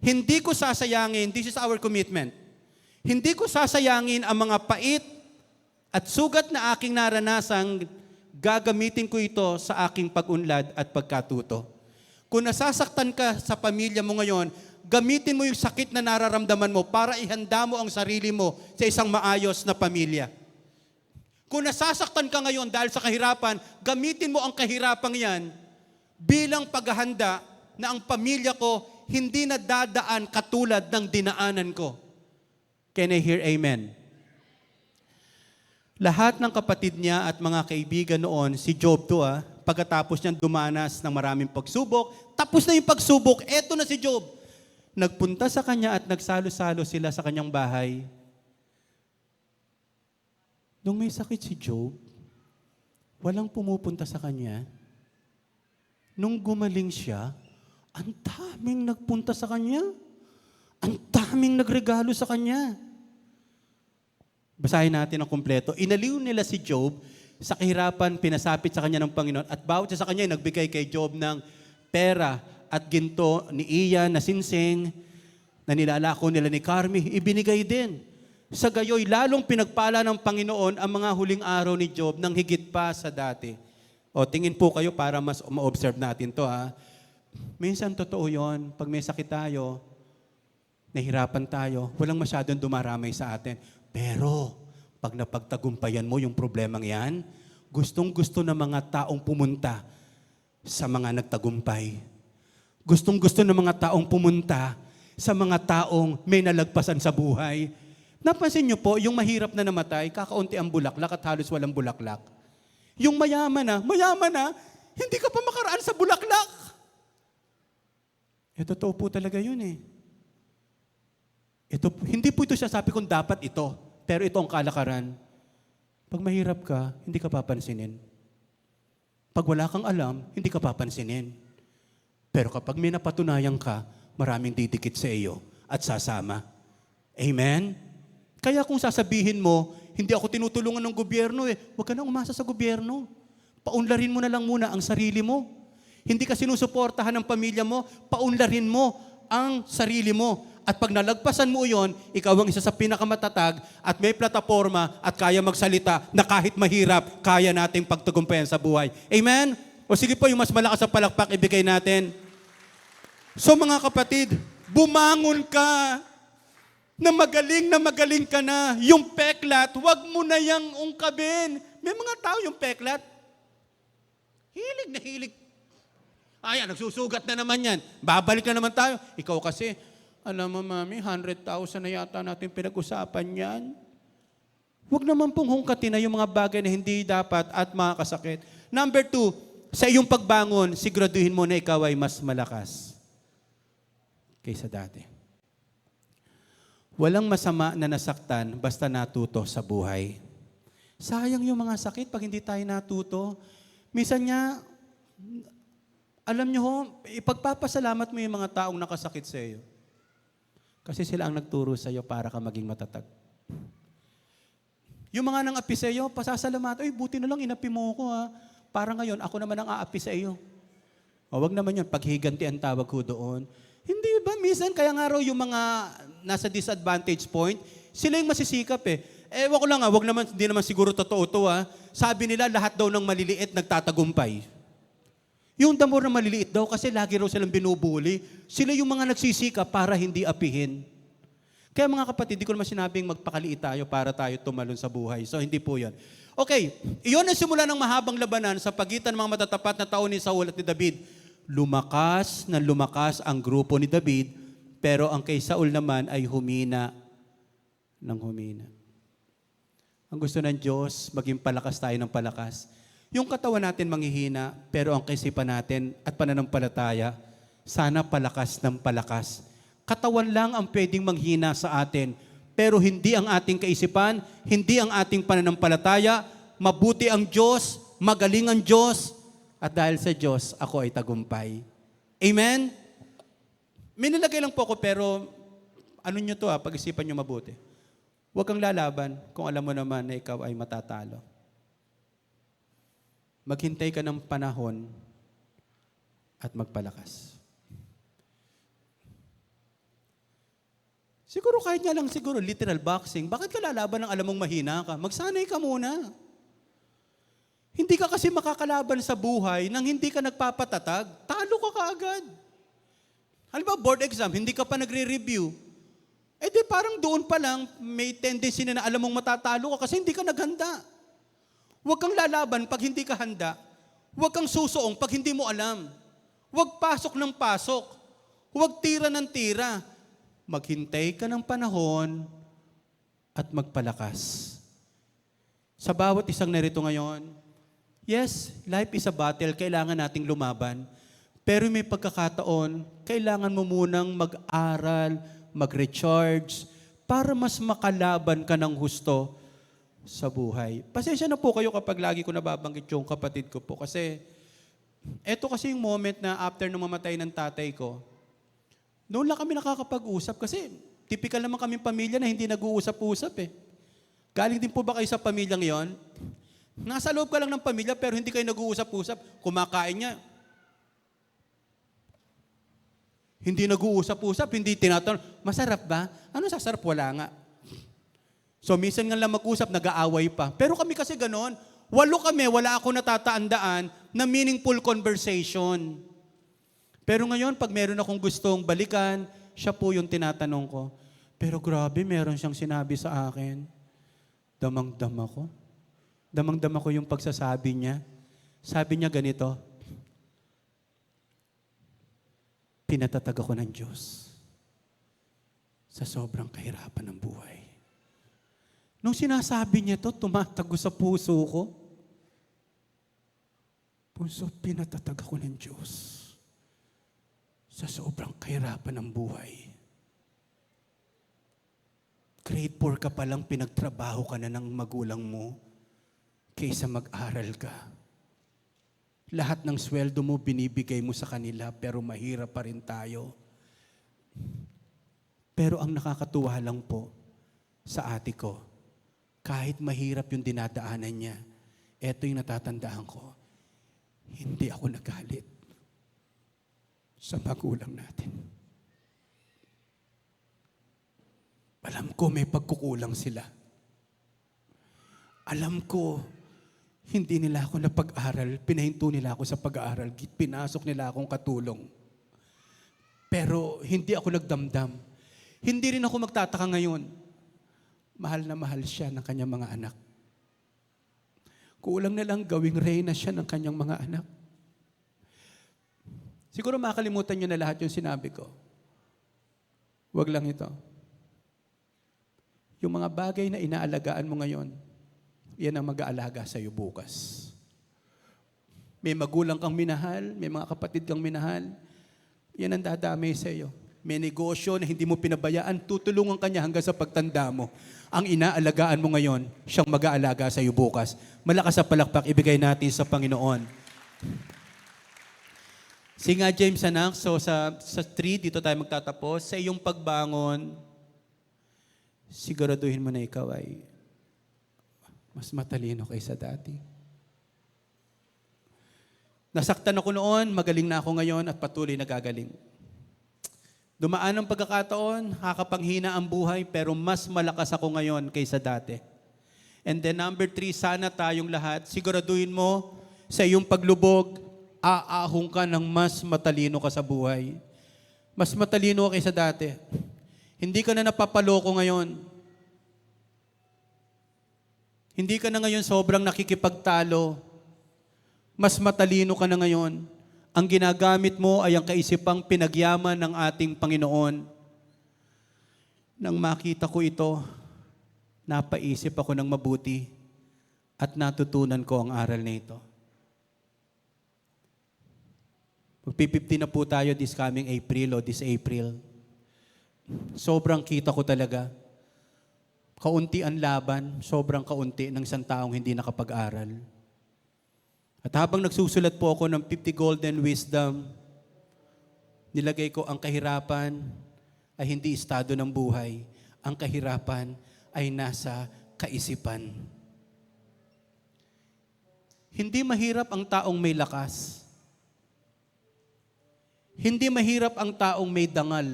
Speaker 7: Hindi ko sasayangin, this is our commitment. Hindi ko sasayangin ang mga pait at sugat na aking naranasang gagamitin ko ito sa aking pag-unlad at pagkatuto. Kung nasasaktan ka sa pamilya mo ngayon, gamitin mo yung sakit na nararamdaman mo para ihanda mo ang sarili mo sa isang maayos na pamilya. Kung nasasaktan ka ngayon dahil sa kahirapan, gamitin mo ang kahirapang yan bilang paghahanda na ang pamilya ko hindi na dadaan katulad ng dinaanan ko. Can I hear amen? Lahat ng kapatid niya at mga kaibigan noon, si Job to pagkatapos niyang dumanas ng maraming pagsubok, tapos na yung pagsubok, eto na si Job. Nagpunta sa kanya at nagsalo-salo sila sa kanyang bahay. Nung may sakit si Job, walang pumupunta sa kanya. Nung gumaling siya, ang daming nagpunta sa kanya. Ang daming nagregalo sa kanya. Basahin natin ang kumpleto. Inaliw nila si Job sa kahirapan, pinasapit sa kanya ng Panginoon, at bawat isa sa kanya ay nagbigay kay Job ng pera at ginto ni Ian na sinsing na nilalako nila ni Carmi, ibinigay din. Sa gayoy, lalong pinagpala ng Panginoon ang mga huling araw ni Job nang higit pa sa dati. O, tingin po kayo para mas ma-observe natin to ha. Minsan totoo yon, pag may sakit tayo, nahirapan tayo, walang masyadong dumaramay sa atin. Pero, pag napagtagumpayan mo yung problemang yan, gustong-gusto ng mga taong pumunta sa mga nagtagumpay. Gustong-gusto ng mga taong pumunta sa mga taong may nalagpasan sa buhay. Napansin niyo po, yung mahirap na namatay, kakaunti ang bulaklak at halos walang bulaklak. Yung mayaman na, hindi ka pa makaraan sa bulaklak. Totoo po talaga yun eh. Hindi po ito siya sabi kung dapat ito, pero ito ang kalakaran. Pag mahirap ka, hindi ka papansinin. Pag wala kang alam, hindi ka papansinin. Pero kapag may napatunayan ka, maraming didikit sa iyo at sasama. Amen? Kaya kung sasabihin mo, hindi ako tinutulungan ng gobyerno huwag ka na umasa sa gobyerno. Paunlarin mo na lang muna ang sarili mo. Hindi ka sinusuportahan ng pamilya mo, paunlarin mo ang sarili mo. At pag nalagpasan mo yon, ikaw ang isa sa pinakamatatag at may plataforma at kaya magsalita na kahit mahirap, kaya nating pagtagumpayan sa buhay. Amen? O sige po, yung mas malakas sa palakpak, ibigay natin. So mga kapatid, bumangon ka na magaling ka na. Yung peklat, wag mo na yang ungkabin. May mga tao yung peklat, hilig na hilig. Ayan, nagsusugat na naman yan. Babalik na naman tayo. Ikaw kasi, alam mo mami, 100,000 na yata natin pinag-usapan yan. Huwag naman pong hungkatin na yung mga bagay na hindi dapat at makakasakit. Number 2, sa iyong pagbangon, siguraduhin mo na ikaw ay mas malakas kaysa dati. Walang masama na nasaktan basta natuto sa buhay. Sayang yung mga sakit pag hindi tayo natuto. Minsan niya, alam niyo ho, ipagpapasalamat mo yung mga taong nakasakit sa iyo. Kasi sila ang nagturo sa iyo para ka maging matatag. Yung mga nang-api sa iyo, pasasalamat, buti na lang inapi mo ko ha. Para ngayon, ako naman ang aapi sa iyo. O wag naman yun, paghiganti ang tawag ko doon. Hindi ba, minsan, kaya nga raw yung mga nasa disadvantage point, sila yung masisikap Ewan ko lang hindi naman siguro totoo to Sabi nila, lahat daw ng maliliit nagtatagumpay. Yung damor na maliliit daw kasi lagi raw silang binubuli. Sila yung mga nagsisikap para hindi apihin. Kaya mga kapatid, di ko naman sinabing magpakaliit tayo para tayo tumalon sa buhay. So hindi po yan. Okay, iyon ang simula ng mahabang labanan sa pagitan ng mga matatapat na tao ni Saul at ni David. Lumakas na lumakas ang grupo ni David, pero ang kay Saul naman ay humina ng humina. Ang gusto ng Diyos, maging palakas tayo ng palakas. Yung katawan natin manghihina, pero ang kaisipan natin at pananampalataya, sana palakas ng palakas. Katawan lang ang pwedeng manghina sa atin, pero hindi ang ating kaisipan, hindi ang ating pananampalataya. Mabuti ang Diyos, magaling ang Diyos, at dahil sa Diyos, ako ay tagumpay. Amen? May nilagay lang po ako, pero ano nyo to pag-isipan nyo mabuti. Huwag kang lalaban kung alam mo naman na ikaw ay matatalo. Maghintay ka ng panahon at magpalakas. Siguro kahit nga lang literal boxing, bakit ka lalaban ng alam mong mahina ka? Magsanay ka muna. Hindi ka kasi makakalaban sa buhay nang hindi ka nagpapatatag. Talo ka kaagad. Halimbawa, board exam, hindi ka pa nagre-review. Parang doon pa lang may tendency na alam mong matatalo ka kasi hindi ka naghanda. Huwag kang lalaban pag hindi ka handa. Huwag kang susuong pag hindi mo alam. Huwag pasok ng pasok. Huwag tira ng tira. Maghintay ka ng panahon at magpalakas. Sa bawat isang narito ngayon, yes, life is a battle. Kailangan nating lumaban. Pero may pagkakataon, kailangan mo munang mag-aral, mag-recharge, para mas makalaban ka ng husto sa buhay. Pasensya na po kayo kapag lagi ko nababanggit yung kapatid ko po. Kasi, eto kasi yung moment na after nung mamatay ng tatay ko, noon lang kami nakakapag-usap kasi typical naman kaming pamilya na hindi nag-uusap-usap eh. Galing din po ba kayo sa pamilyang yon? Nasa loob ka lang ng pamilya pero hindi kayo nag-uusap-usap. Kumakain niya. Hindi nag-uusap-usap, hindi tinatanong, masarap ba? Ano sasarap? Wala nga. So minsan nga lang mag-usap, nag-aaway pa. Pero kami kasi ganon, 8 kami, wala ako natataandaan na meaningful conversation. Pero ngayon, pag meron akong gustong balikan, siya po yung tinatanong ko. Pero grabe, meron siyang sinabi sa akin. Damang-dama ko. Damang-dama ko yung pagsasabi niya. Sabi niya ganito, pinatatag ako ng Diyos sa sobrang kahirapan ng buhay. Nung sinasabi niya to, tumatago sa puso ko. Puso, pinatatag ako ng Diyos sa sobrang kahirapan ng buhay. Grade 4 ka palang pinagtrabaho ka na ng magulang mo kaysa mag-aral ka. Lahat ng sweldo mo binibigay mo sa kanila pero mahirap pa rin tayo. Pero ang nakakatuwa lang po sa ate ko, kahit mahirap yung dinadaanan niya, eto yung natatandaan ko, hindi ako nagalit sa magulang natin. Alam ko may pagkukulang sila. Alam ko, hindi nila ako napag-aral, pinahinto nila ako sa pag-aaral, pinasok nila akong katulong. Pero hindi ako nagdamdam. Hindi rin ako magtataka ngayon. Mahal na mahal siya ng kanyang mga anak. Kulang na lang gawing reyna siya ng kanyang mga anak. Siguro makalimutan niyo na lahat yung sinabi ko. Huwag lang ito. Yung mga bagay na inaalagaan mo ngayon, yan ang mag-aalaga sa iyo bukas. May magulang kang minahal, may mga kapatid kang minahal, yan ang dadamay sa iyo. May negosyo na hindi mo pinabayaan, tutulungan ka niya hanggang sa pagtanda mo. Ang inaalagaan mo ngayon, siyang mag-aalaga sa iyo bukas. Malakas sa palakpak, ibigay natin sa Panginoon. Sige nga, James, anak. So sa 3, dito tayo magtatapos. Sa iyong pagbangon, siguraduhin mo na ikaw ay mas matalino kaysa dati. Nasaktan ako noon, magaling na ako ngayon at patuloy na gagaling. Dumaan ang pagkakataon, kakapanghina ang buhay, pero mas malakas ako ngayon kaysa dati. And then number 3, sana tayong lahat, siguraduhin mo sa iyong paglubog, aahong ka ng mas matalino ka sa buhay. Mas matalino ka kaysa dati. Hindi ka na napapaloko ngayon. Hindi ka na ngayon sobrang nakikipagtalo. Mas matalino ka na ngayon. Ang ginagamit mo ay ang kaisipang pinagyaman ng ating Panginoon. Nang makita ko ito, napaisip ako ng mabuti at natutunan ko ang aral na ito. Magpi-50 na po tayo this coming April o this April. Sobrang kita ko talaga. Kaunti ang laban, sobrang kaunti ng isang taong hindi nakapag-aral. At habang nagsusulat po ako ng 50 Golden Wisdom, nilagay ko ang kahirapan ay hindi estado ng buhay. Ang kahirapan ay nasa kaisipan. Hindi mahirap ang taong may lakas. Hindi mahirap ang taong may dangal.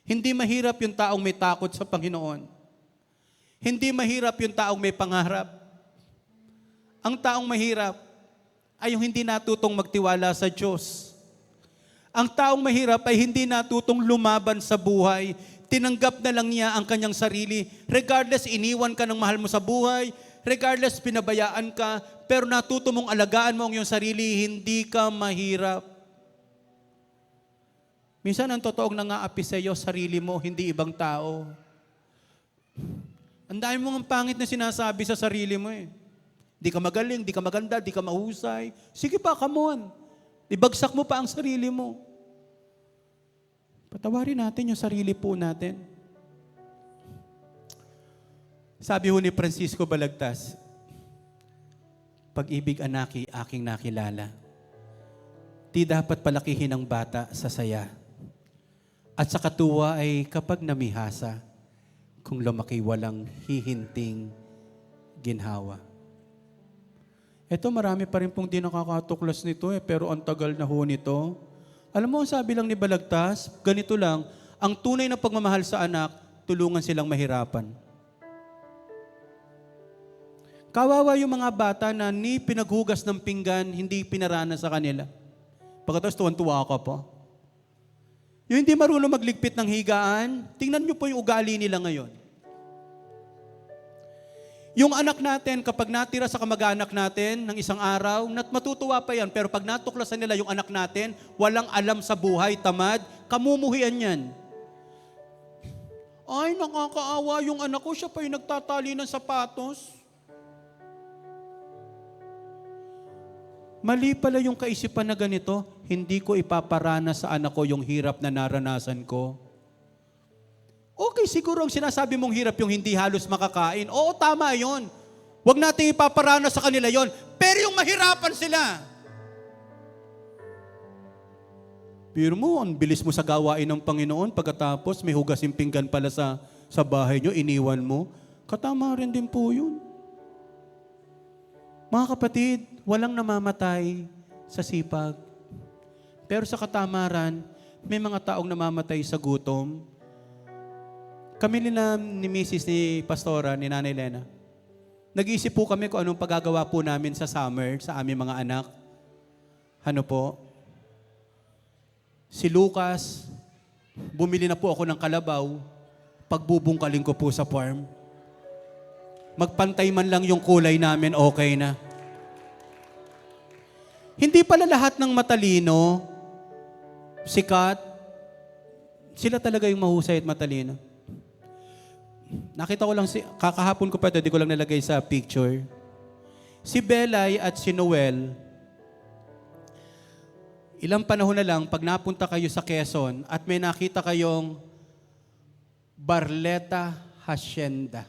Speaker 7: Hindi mahirap yung taong may takot sa Panginoon. Hindi mahirap yung taong may pangarap. Ang taong mahirap ay yung hindi natutong magtiwala sa Diyos. Ang taong mahirap ay hindi natutong lumaban sa buhay. Tinanggap na lang niya ang kanyang sarili. Regardless, iniwan ka ng mahal mo sa buhay. Regardless, pinabayaan ka. Pero natuto mong alagaan mo ang iyong sarili, hindi ka mahirap. Minsan ang totoong nangaapi sa iyo, sarili mo, hindi ibang tao. Ang dami mong pangit na sinasabi sa sarili mo eh. Di ka magaling, di ka maganda, di ka mahusay. Sige pa, come on. Ibagsak mo pa ang sarili mo. Patawarin natin yung sarili po natin. Sabi ho ni Francisco Balagtas, pag-ibig anaki aking nakilala, di dapat palakihin ang bata sa saya. At sa katuwa ay kapag namihasa, kung lumaki walang hihinting ginhawa. Ito, marami pa rin pong di nakakatuklas nito pero ang tagal na ho nito. Alam mo, sabi lang ni Balagtas, ganito lang, ang tunay na pagmamahal sa anak, tulungan silang mahirapan. Kawawa yung mga bata na ni pinaghugas ng pinggan, hindi pinarana sa kanila. Pagkatapos tuwan-tuwa ka pa. Yung hindi marunong magligpit ng higaan, tingnan nyo po yung ugali nila ngayon. Yung anak natin, kapag natira sa kamag-anak natin ng isang araw, matutuwa pa yan. Pero pag natuklasan nila yung anak natin, walang alam sa buhay, tamad, kamumuhian yan. Ay, nakakaawa yung anak ko, siya pa yung nagtatali ng sapatos. Mali pala yung kaisipan na ganito, hindi ko ipaparana sa anak ko yung hirap na naranasan ko. Okay, siguro ang sinasabi mong hirap yung hindi halos makakain. Oo, tama yon. Huwag natin ipaparana sa kanila yon. Pero yung mahirapan sila. Pero mo, ang bilis mo sa gawain ng Panginoon, pagkatapos may hugas yung pinggan pala sa bahay nyo, iniwan mo. Katama rin din po yun. Mga kapatid, walang namamatay sa sipag. Pero sa katamaran, may mga taong namamatay sa gutom. Kami nila ni Mrs. ni Pastora, ni Nanay Lena, nag-iisip po kami kung anong paggagawa po namin sa summer, sa aming mga anak. Ano po? Si Lucas, bumili na po ako ng kalabaw, pagbubungkalin ko po sa farm. Magpantay man lang yung kulay namin, okay na. Hindi pala lahat ng matalino, sikat, sila talaga yung mahusay at matalino. Nakita ko lang, kakahapon ko pa ito, di ko lang nalagay sa picture. Si Belay at si Noel, ilang panahon na lang, pag napunta kayo sa Quezon at may nakita kayong Barleta Hacienda.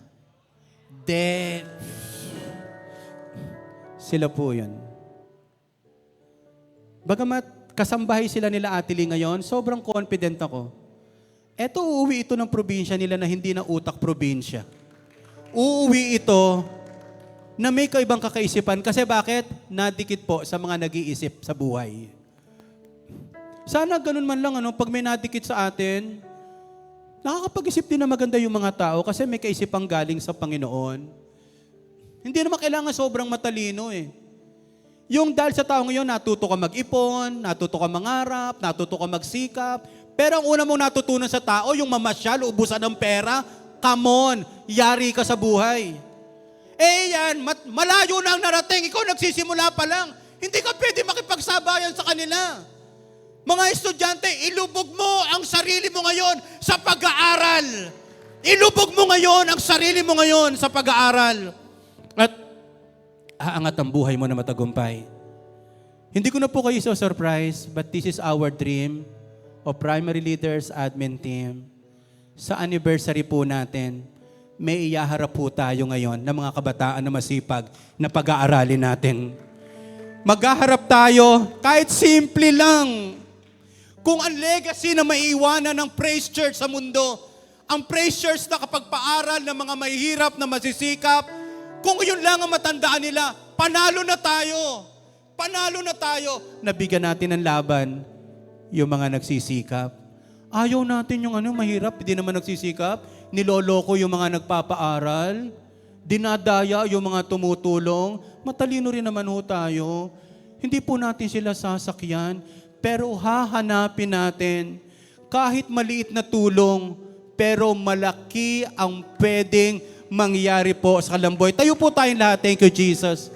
Speaker 7: Sila po yun. Bagamat kasambahay sila nila Ate Lee ngayon, sobrang confident ako. Eto, uuwi ito ng probinsya nila na hindi na utak probinsya. Uuwi ito na may kaibang kakaisipan. Kasi bakit? Nadikit po sa mga nag-iisip sa buhay. Sana ganun man lang, pag may nadikit sa atin, nakakapag-isip din na maganda yung mga tao kasi may kaisipang galing sa Panginoon. Hindi naman kailangan sobrang matalino eh. Yung dahil sa tao ngayon, natuto ka mag-ipon, natuto ka mangarap, natuto ka magsikap. Pero ang una mong natutunan sa tao, yung mamasyal, ubusan ng pera, come on, yari ka sa buhay. Eh yan, malayo na ang narating, ikaw nagsisimula pa lang. Hindi ka pwede makipagsabayan sa kanila. Mga estudyante, ilubog mo ang sarili mo ngayon sa pag-aaral. Ilubog mo ngayon ang sarili mo ngayon sa pag-aaral. At aangat ang buhay mo na matagumpay. Hindi ko na po kayo surprise, but this is our dream of Primary Leaders Admin Team. Sa anniversary po natin, may iyaharap po tayo ngayon ng mga kabataan na masipag na pag-aaralin natin. Maghaharap tayo kahit simple lang. Kung ang legacy na maiiwanan ng Praise Church sa mundo, ang Praise Church na kapag paaral ng mga mahihirap na masisikap, kung yun lang ang matandaan nila, panalo na tayo. Panalo na tayo. Nabigyan natin ng laban yung mga nagsisikap. Ayaw natin yung mahirap, hindi naman nagsisikap. Niloloko yung mga nagpapaaral. Dinadaya yung mga tumutulong. Matalino rin naman ho tayo. Hindi po natin sila sasakyan. Pero hahanapin natin kahit maliit na tulong, pero malaki ang pwedeng mangyari po sa Kalamboy. Tayo po tayong lahat. Thank you, Jesus.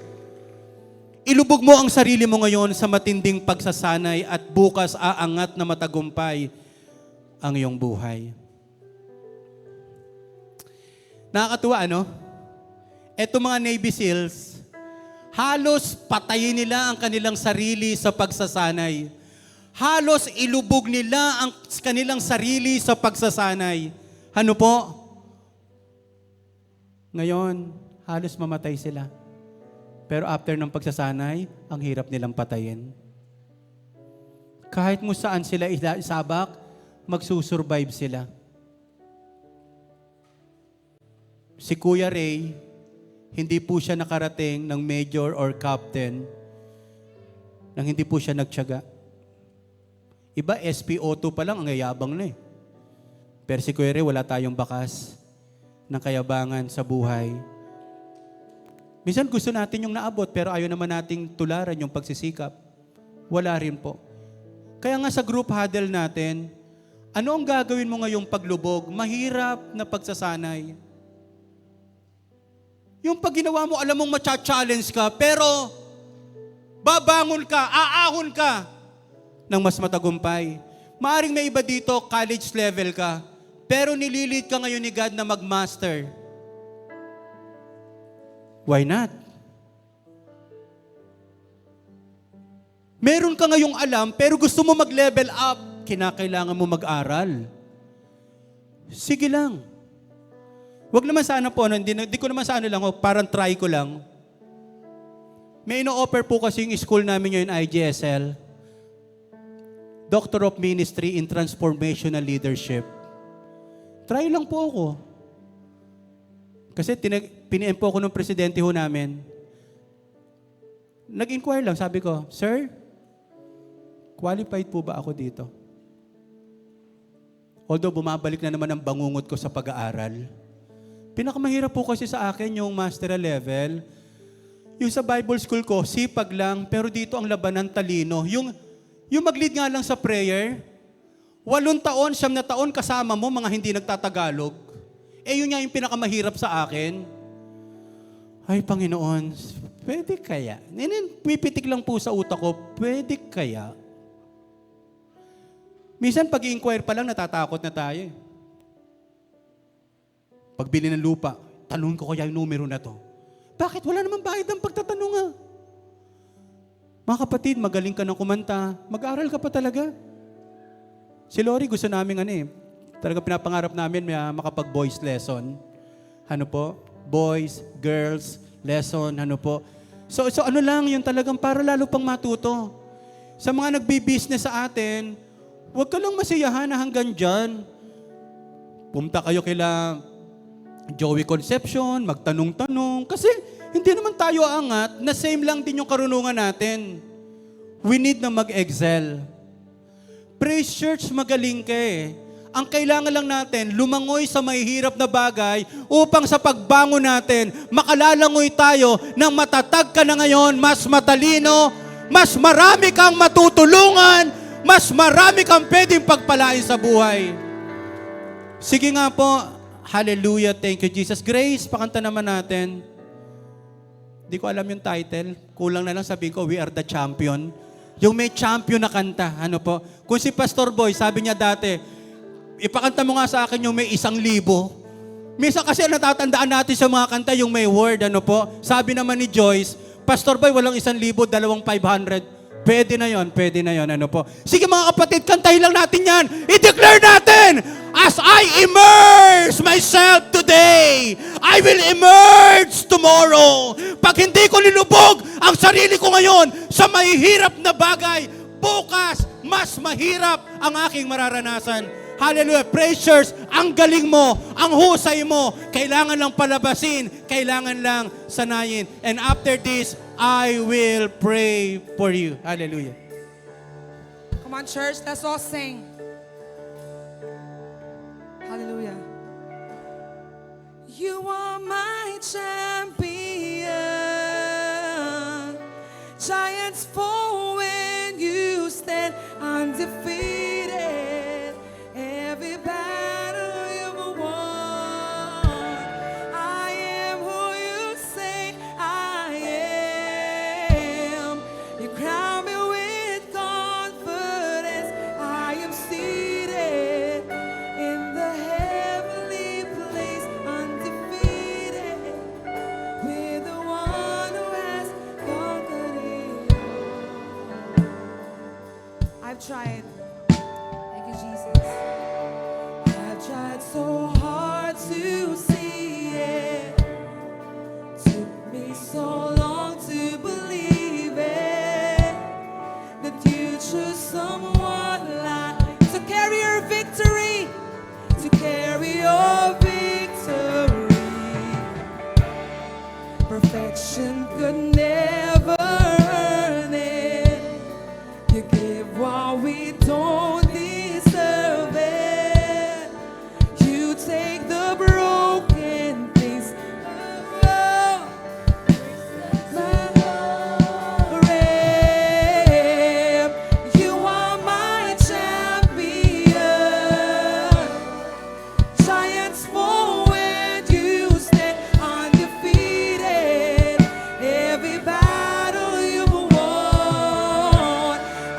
Speaker 7: Ilubog mo ang sarili mo ngayon sa matinding pagsasanay at bukas aangat na matagumpay ang iyong buhay. Nakakatuwa, Eto mga Navy SEALs, halos patayin nila ang kanilang sarili sa pagsasanay. Halos ilubog nila ang kanilang sarili sa pagsasanay. Ano po? Ngayon, halos mamatay sila. Pero after ng pagsasanay, ang hirap nilang patayin. Kahit mo saan sila isabak, magsusurvive sila. Si Kuya Ray, hindi po siya nakarating ng major or captain nang hindi po siya nagtiyaga. Iba, SPO2 pa lang, ang yayabang na eh. Pero si Kuya Ray, wala tayong bakas ng kayabangan sa buhay. Minsan gusto natin yung naabot, pero ayaw naman nating tularan yung pagsisikap. Wala rin po. Kaya nga sa group huddle natin, ano ang gagawin mo ngayong paglubog? Mahirap na pagsasanay. Yung pag ginawa mo, alam mong matcha-challenge ka, pero babangon ka, aahon ka ng mas matagumpay. Maaring may iba dito, college level ka, pero nililid ka ngayon ni God na mag-master. Why not? Meron ka ngayong alam, pero gusto mo mag-level up, kinakailangan mo mag-aral. Sige lang. Wag naman sana po, hindi ko naman sana lang, parang try ko lang. May ino-offer po kasi yung school namin ngayon, IGSL, Doctor of Ministry in Transformational Leadership. Try lang po ako. Kasi piniem po ako ng presidente ho namin. Nag-inquire lang, sabi ko, Sir, qualified po ba ako dito? Although bumabalik na naman ang bangungot ko sa pag-aaral. Pinakamahirap po kasi sa akin yung master level. Yung sa Bible school ko, sipag lang, pero dito ang labanan talino. Yung mag-lead nga lang sa prayer, 8 taon, 9 na taon kasama mo, mga hindi nagtatagalog. Yun nga yung pinakamahirap sa akin. Ay, Panginoon, pwede kaya? Pipitik lang po sa utak ko, pwede kaya? Minsan pag-i-inquire pa lang, natatakot na tayo. Pagbili ng lupa, tanong ko kaya yung numero na to. Bakit? Wala naman bayad ang pagtatanong nga. Mga kapatid, magaling ka ng kumanta, mag-aral ka pa talaga. Si Lori gusto namin talaga pinapangarap namin may makapag-boys lesson. Ano po? Boys, girls, lesson, ano po. So ano lang, yun talagang para lalo pang matuto. Sa mga nagbi-business sa atin, huwag ka lang masiyahan na hanggang dyan. Pumunta kayo kila Joey Concepcion, magtanong-tanong. Kasi hindi naman tayo angat na same lang din yung karunungan natin. We need na mag-excel. Praise Church, magaling ka eh. Ang kailangan lang natin, lumangoy sa mahihirap na bagay upang sa pagbangon natin, makalalangoy tayo ng matatag ka na ngayon, mas matalino, mas marami kang matutulungan, mas marami kang pwedeng pagpalain sa buhay. Sige nga po, hallelujah, thank you Jesus. Grace, pakanta naman natin. Di ko alam yung title, kulang na lang sabihin ko, we are the champion. Yung may champion na kanta, ano po. Kung si Pastor Boy, sabi niya dati, ipakanta mo nga sa akin yung may 1,000. Minsan kasi natatandaan natin sa mga kanta yung may word, ano po. Sabi naman ni Joyce, Pastor Boy, walang 1,000, 2,500. Pwede na yon, ano po. Sige mga kapatid, kantahin lang natin yan. I-declare natin, as I immerse myself today, I will emerge tomorrow. Pag hindi ko nilubog ang sarili ko ngayon sa mahihirap na bagay, bukas, mas mahirap ang aking mararanasan. Hallelujah. Praisers, ang galing mo, ang husay mo, kailangan lang palabasin, kailangan lang sanayin. And after this, I will pray for you. Hallelujah.
Speaker 1: Come on, church, let's all sing. Hallelujah. You are my champion. Giants fall when you stand undefeated. Every battle you've won. I am who you say I am. You crown me with confidence. I am seated in the heavenly place, undefeated, with the one who has conquered it all. I've tried. Thank you, Jesus. I've tried so hard to see it. Perfection could never earn it. You give what we don't deserve it. You take the broken things. Oh, my grave. You are my champion. Giants fall when you stand undefeated. Every battle you've won.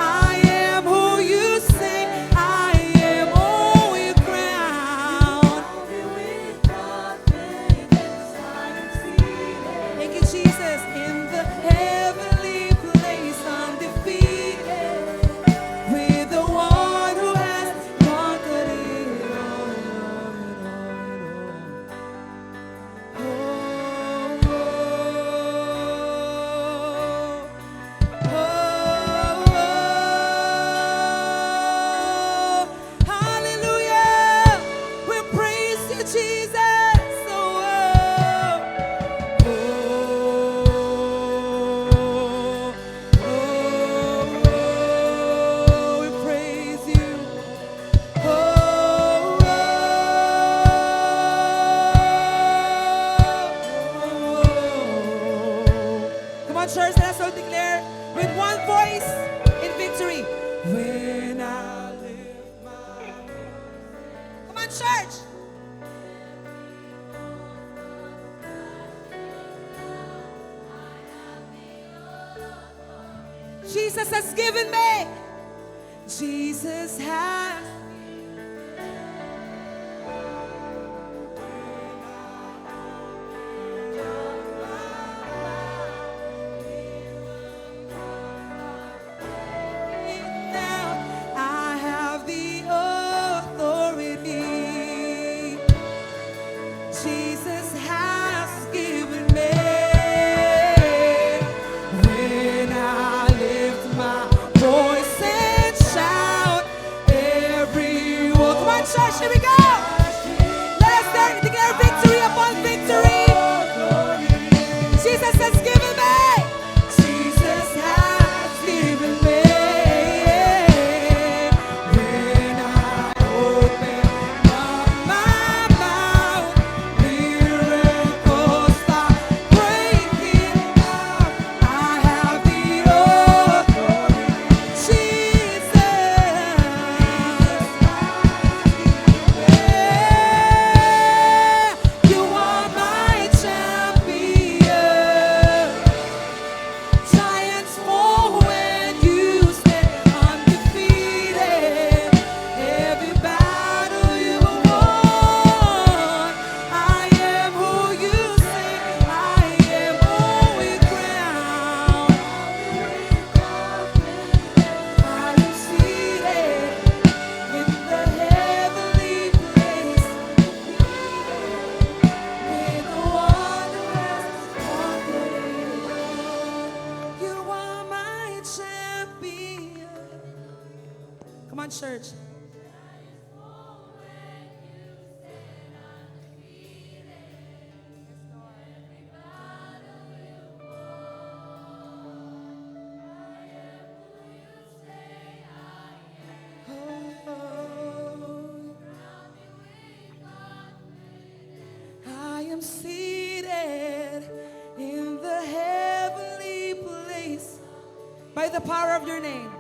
Speaker 1: I am who you say I am. Oh, you crown. Thank you, Jesus. In the heavenly place, undefeated. With the one who has conquered it all, Oh, hallelujah. We praise you, Jesus. We praise you. Come on, church, let us all declare with one voice in victory. When I lift my Come on, church. Jesus has given me. Jesus has. Now I have the authority. Jesus has given me. When I lift my voice and shout, everyone. Come on, church, here we go. Let us declare victory upon victory. Jesus has given me. Jesus has given me. When I open up my mouth, miracles start breaking out. I have the authority. You are my champion. Giants fall when you stand undefeated. Every battle you won. I am who you say I am. Oh, we crown. I am seated in the heavenly place with the one who has conquered it all. You are my champion. Come on, church. I am seated in the heavenly place by the power of your name.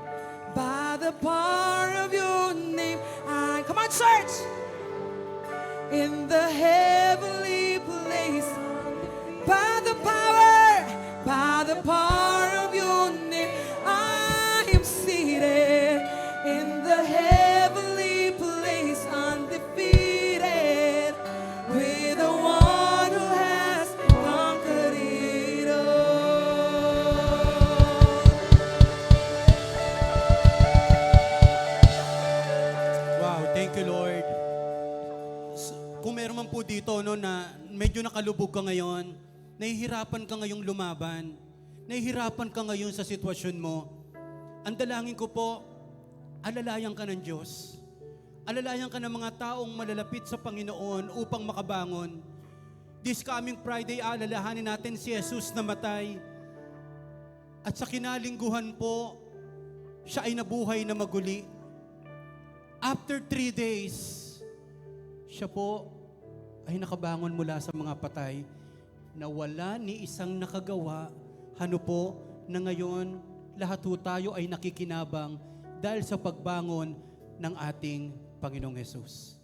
Speaker 1: By the power of your name. Come on, church. In the heavenly place. By the power of your name. I am seated in the heavenly place, undefeated, with the one who has conquered it all.
Speaker 7: Wow, thank you, Lord. Kung meron man po dito no, na medyo nakalubog ka ngayon, nahihirapan ka ngayong lumaban, nahihirapan ka ngayon sa sitwasyon mo, ang dalangin ko po, alalayan ka ng Diyos. Alalayan ka ng mga taong malalapit sa Panginoon upang makabangon. This coming Friday, alalahanin natin si Jesus na matay. At sa kinalingguhan po, siya ay nabuhay na maguli. After 3 days, siya po ay nakabangon mula sa mga patay na wala ni isang nakagawa. Ano po, na ngayon, lahat po tayo ay nakikinabang dahil sa pagbangon ng ating Panginoong Jesus.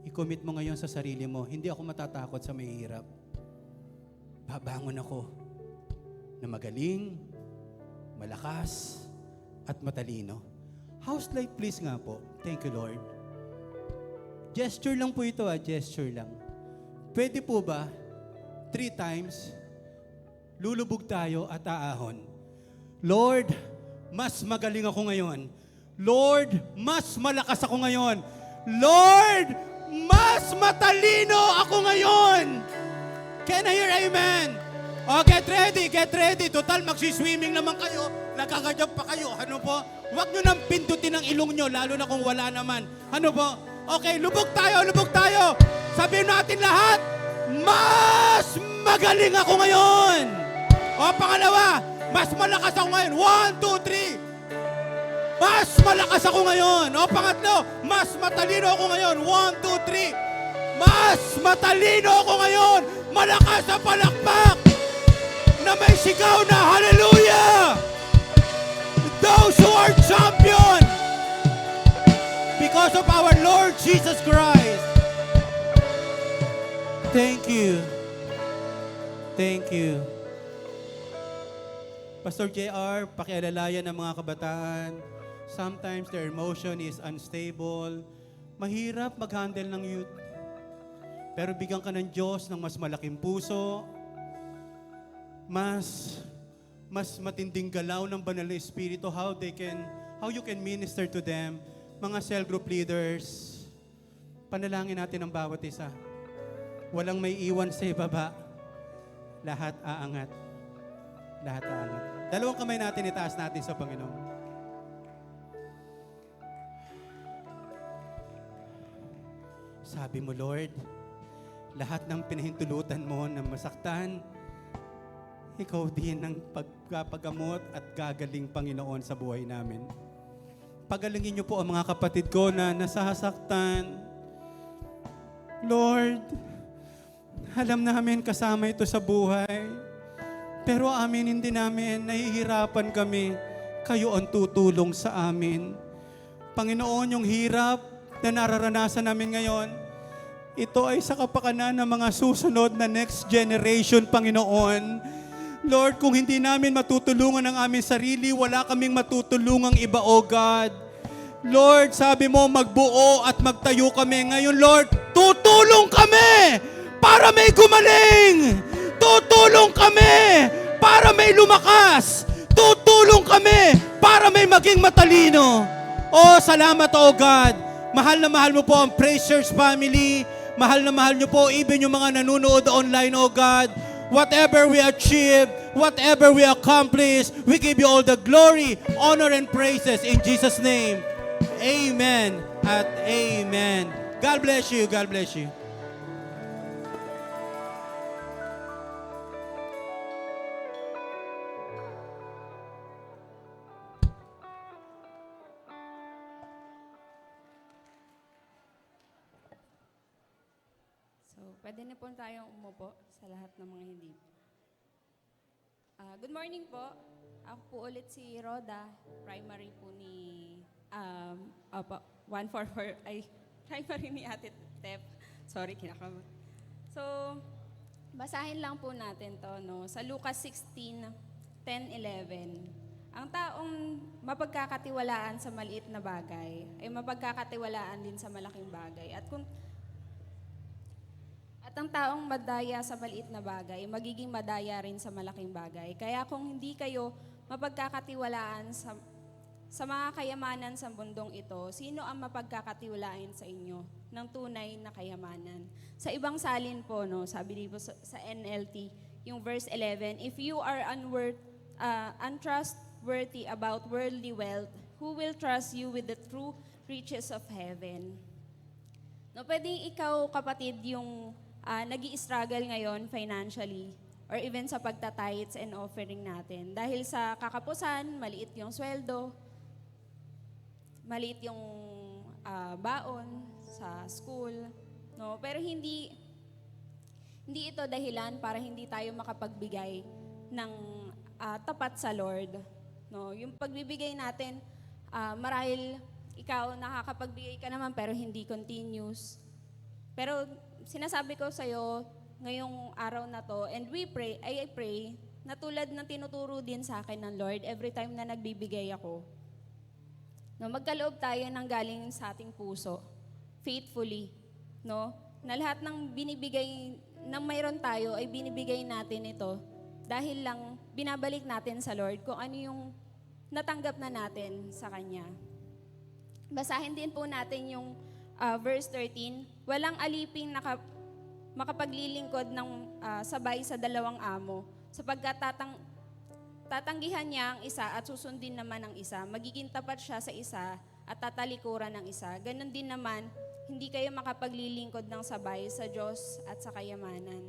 Speaker 7: I-commit mo ngayon sa sarili mo, hindi ako matatakot sa mahihirap. Babangon ako na magaling, malakas, at matalino. House light please nga po. Thank you, Lord. Gesture lang po ito, gesture lang. Pwede po ba 3 times lulubog tayo at aahon? Lord, mas magaling ako ngayon. Lord, mas malakas ako ngayon. Lord, mas matalino ako ngayon. Can I hear amen? Oh, get ready. Total, magsiswimming naman kayo. Nagkakadyab pa kayo. Ano po? Huwag nyo nang pindutin ang ilong nyo, lalo na kung wala naman. Ano po? Okay, lubog tayo. Sabihin natin lahat, mas magaling ako ngayon. O, pangalawa, mas malakas ako ngayon. 1, 2, 3. Mas malakas ako ngayon. O, pangatlo, mas matalino ako ngayon. 1, 2, 3. Mas matalino ako ngayon. Malakas na palakpak na may sigaw na hallelujah. Those who are champion because of our Lord Jesus Christ. Thank you. Pastor JR, pakialalayan ng mga kabataan. Sometimes their emotion is unstable. Mahirap mag-handle ng youth. Pero bigyan ka ng Diyos ng mas malaking puso, mas matinding galaw ng banal na Espiritu, how you can minister to them. Mga cell group leaders, panalangin natin ang bawat isa. Walang may iwan sa ibaba. Lahat aangat. Dalawang kamay natin itaas natin sa Panginoon. Sabi mo, Lord, lahat ng pinahintulutan mo na masaktan, ikaw din ang pagpapagamot at gagaling, Panginoon, sa buhay namin. Pagalingin niyo po ang mga kapatid ko na nasasaktan. Lord, alam namin kasama ito sa buhay. Pero hindi namin, nahihirapan kami. Kayo ang tutulong sa amin. Panginoon, yung hirap na nararanasan namin ngayon, ito ay sa kapakanan ng mga susunod na next generation, Panginoon. Lord, kung hindi namin matutulungan ang aming sarili, wala kaming matutulungang iba, O God. Lord, sabi mo, magbuo at magtayo kami. Ngayon, Lord, tutulong kami para may gumaling. Tutulong kami para may lumakas. Tutulong kami para may maging matalino. Oh, salamat, O God. Mahal na mahal mo po ang Praise Church family. Mahal na mahal niyo po even yung mga nanonood online, O God. Whatever we achieve, whatever we accomplish, we give you all the glory, honor, and praises in Jesus' name. Amen at amen. God bless you. God bless you.
Speaker 8: So, pwede na po tayong umupo sa lahat ng mga hindi. Good morning po. Ako po ulit si Roda, primary po ni 144, primary ni Ate Tep. Sorry, kinakama. So, basahin lang po natin to, no? Sa Lucas 16:10-11. Ang taong mapagkakatiwalaan sa maliit na bagay ay mapagkakatiwalaan din sa malaking bagay. At ang taong madaya sa maliit na bagay, magiging madaya rin sa malaking bagay. Kaya kung hindi kayo mapagkakatiwalaan sa mga kayamanan sa mundong ito, sino ang mapagkakatiwalaan sa inyo ng tunay na kayamanan? Sa ibang salin po, no, sabi dito sa NLT, yung verse 11, if you are untrustworthy about worldly wealth, who will trust you with the true riches of heaven? No, pwedeng ikaw, kapatid, yung nag struggle ngayon financially or even sa pagta-tithes and offering natin. Dahil sa kakapusan, maliit yung sweldo, maliit yung baon sa school, no? Pero hindi ito dahilan para hindi tayo makapagbigay ng tapat sa Lord, no? Yung pagbibigay natin, marahil ikaw nakakapagbigay ka naman pero hindi continuous. Pero sinasabi ko sa iyo ngayong araw na to, and I pray na tulad ng tinuturo din sa akin ng Lord every time na nagbibigay ako, no, magkaloob tayo ng galing sa ating puso, faithfully, no? Na lahat ng binibigay, ng mayroon tayo, ay binibigay natin ito dahil lang binabalik natin sa Lord kung ano yung natanggap na natin sa Kanya. Basahin din po natin yung verse 13. Walang aliping makapaglilingkod ng sabay sa dalawang amo, sapagkat tatanggihan niya ang isa at susundin naman ang isa. Magiging tapat siya sa isa at tatalikuran ng isa. Ganon din naman, hindi kayo makapaglilingkod ng sabay sa Diyos at sa kayamanan.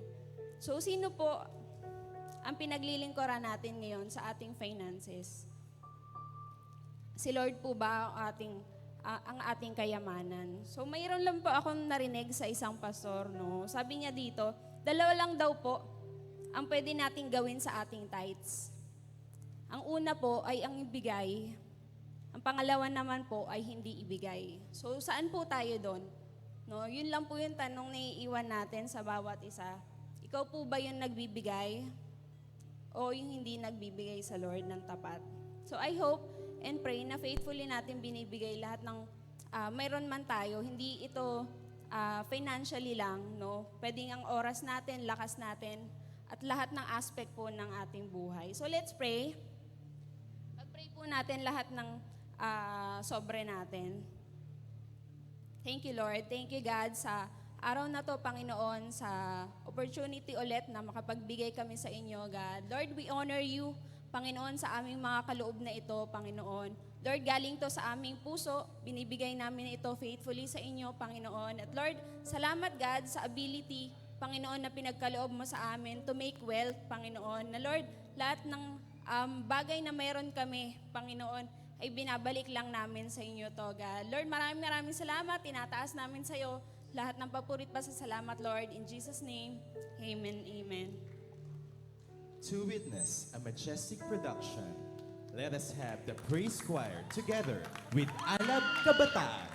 Speaker 8: So, sino po ang pinaglilingkuran natin ngayon sa ating finances? Si Lord po ba ang ating kayamanan? So, mayroon lang po akong narinig sa isang pastor, no? Sabi niya dito, 2 lang daw po ang pwede nating gawin sa ating tithes. Ang una po ay ang ibigay. Ang pangalawa naman po ay hindi ibigay. So, saan po tayo doon? No, yun lang po yung tanong na iiwan natin sa bawat isa. Ikaw po ba yung nagbibigay o yung hindi nagbibigay sa Lord ng tapat? So, I hope and pray na faithfully natin binibigay lahat ng mayroon man tayo. Hindi ito financially lang, no? Pwedeng ang oras natin, lakas natin, at lahat ng aspect po ng ating buhay. So, let's pray. Pag-pray po natin lahat ng sobre natin. Thank you, Lord. Thank you, God, sa araw na to, Panginoon, sa opportunity ulit na makapagbigay kami sa inyo, God. Lord, we honor you, Panginoon, sa aming mga kaloob na ito, Panginoon. Lord, galing to sa aming puso, binibigay namin ito faithfully sa inyo, Panginoon. At Lord, salamat, God, sa ability, Panginoon, na pinagkaloob mo sa amin to make wealth, Panginoon. Na Lord, lahat ng bagay na mayroon kami, Panginoon, ay binabalik lang namin sa inyo to, God. Lord, maraming salamat. Tinataas namin sa iyo lahat ng papurit pa sa salamat, Lord. In Jesus' name, amen, amen.
Speaker 5: To witness a majestic production, let us have the praise choir together with Alab Kabataan.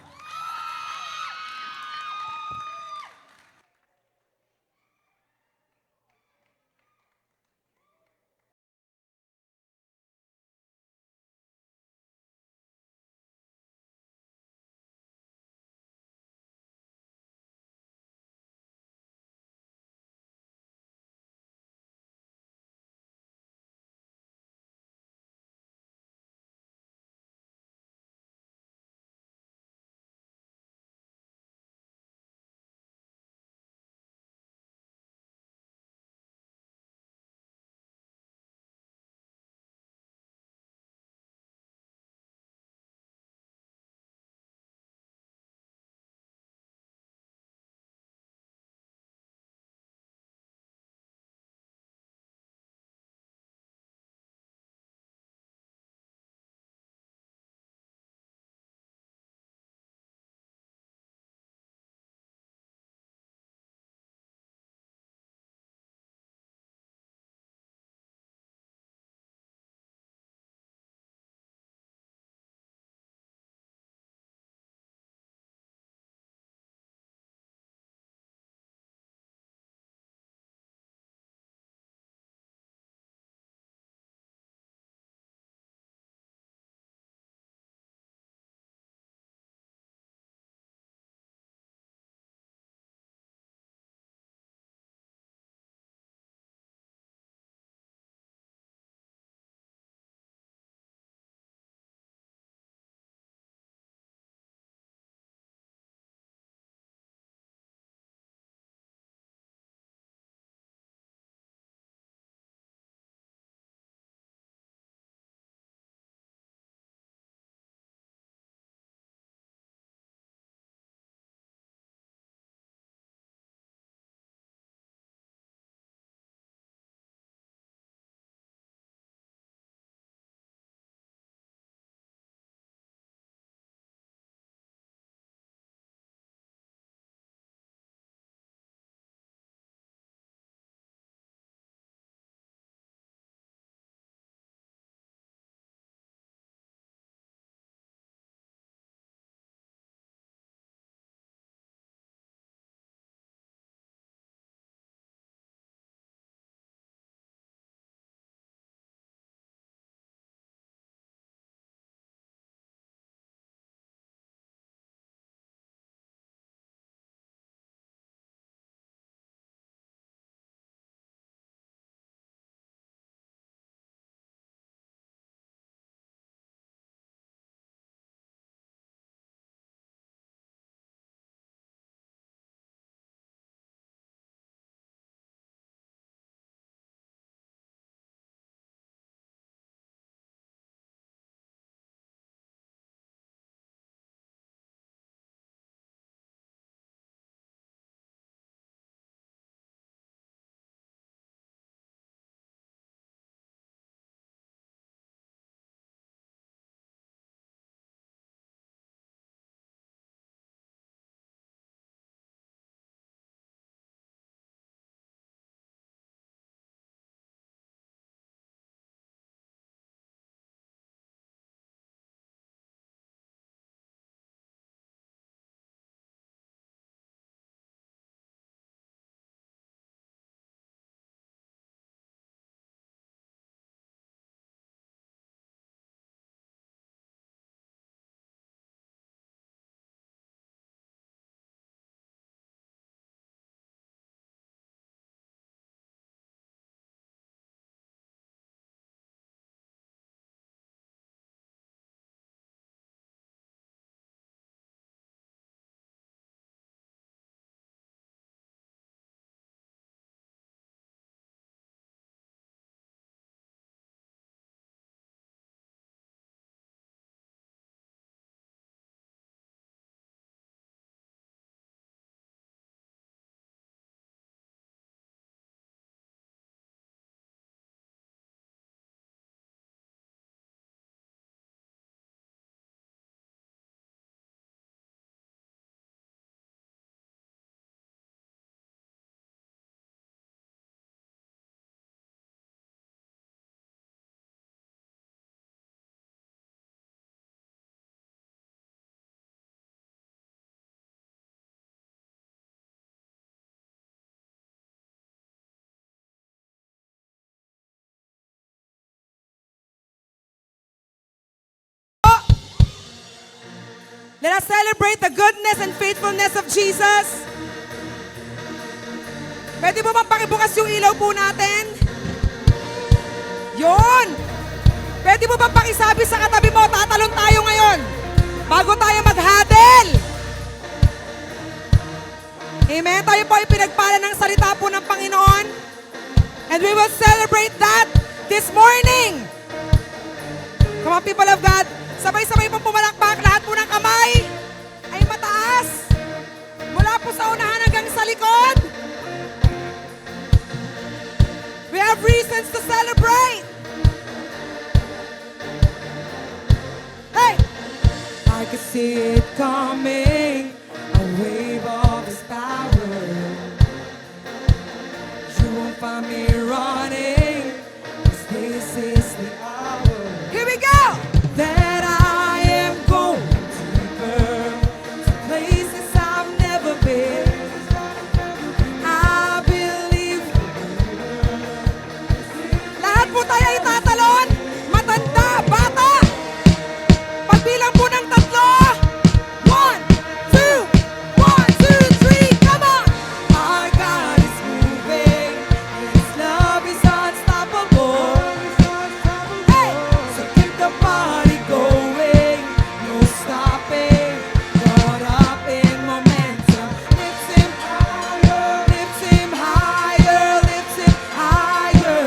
Speaker 1: Let us celebrate the goodness and faithfulness of Jesus. Pwede mo bang pakibukas yung ilaw po natin? Yun! Pwede mo bang pakisabi sa katabi mo, tatalon tayo ngayon bago tayo maghadel? Amen? Tayo po ay pinagpala ng salita po ng Panginoon. And we will celebrate that this morning. Come on, people of God. Sabay-sabay pong pumalakpak. Lahat po ng kamay ay mataas. Mula po sa unahan hanggang sa likod. We have reasons to celebrate. Hey! I could see it coming, a wave of His power. You won't find me running, 'cause this is the hour. Here we go! That I am going deeper to places I've never been. I believe. Lahat po tayo ay tatalon. Matanda, bata. Pagbilang po ng 3. 1, 2, 1, 2, 3. Come on! Our God is moving. His love is unstoppable. Hey! So keep the party going. No stopping. Caught up in momentum. Lifts Him higher. Lifts Him higher. Lifts Him higher.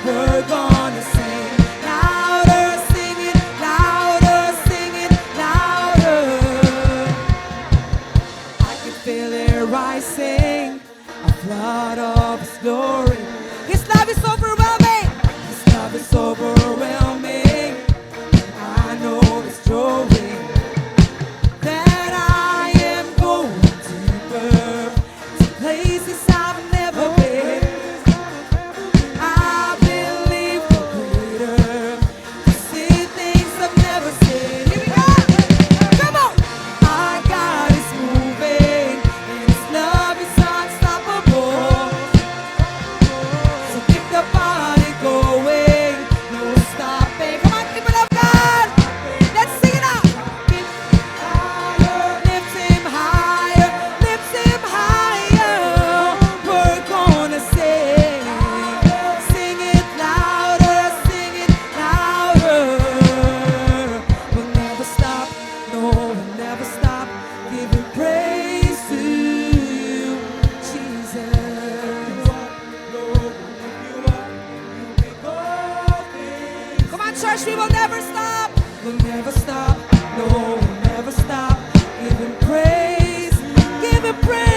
Speaker 1: We're gonna sing louder. Sing it louder. Sing it louder. I can feel it rising, a flood of His glory. His love is overwhelming. His love is overwhelming. I know it's growing. That I am going deeper to places I've never been. I believe for greater, to see things I've never seen. Here we go. Come on. Our God is moving, and His love is unstoppable. So keep the party going, no stopping. Come on, people of God, let's sing it out. Lift Him higher, lift Him higher. We're gonna sing it louder, sing it louder. We'll never stop, no, we'll never stop giving praise to You, Jesus. Come on, church, we will never stop. We'll never stop. No, we'll never stop. Give Him praise. Give Him praise.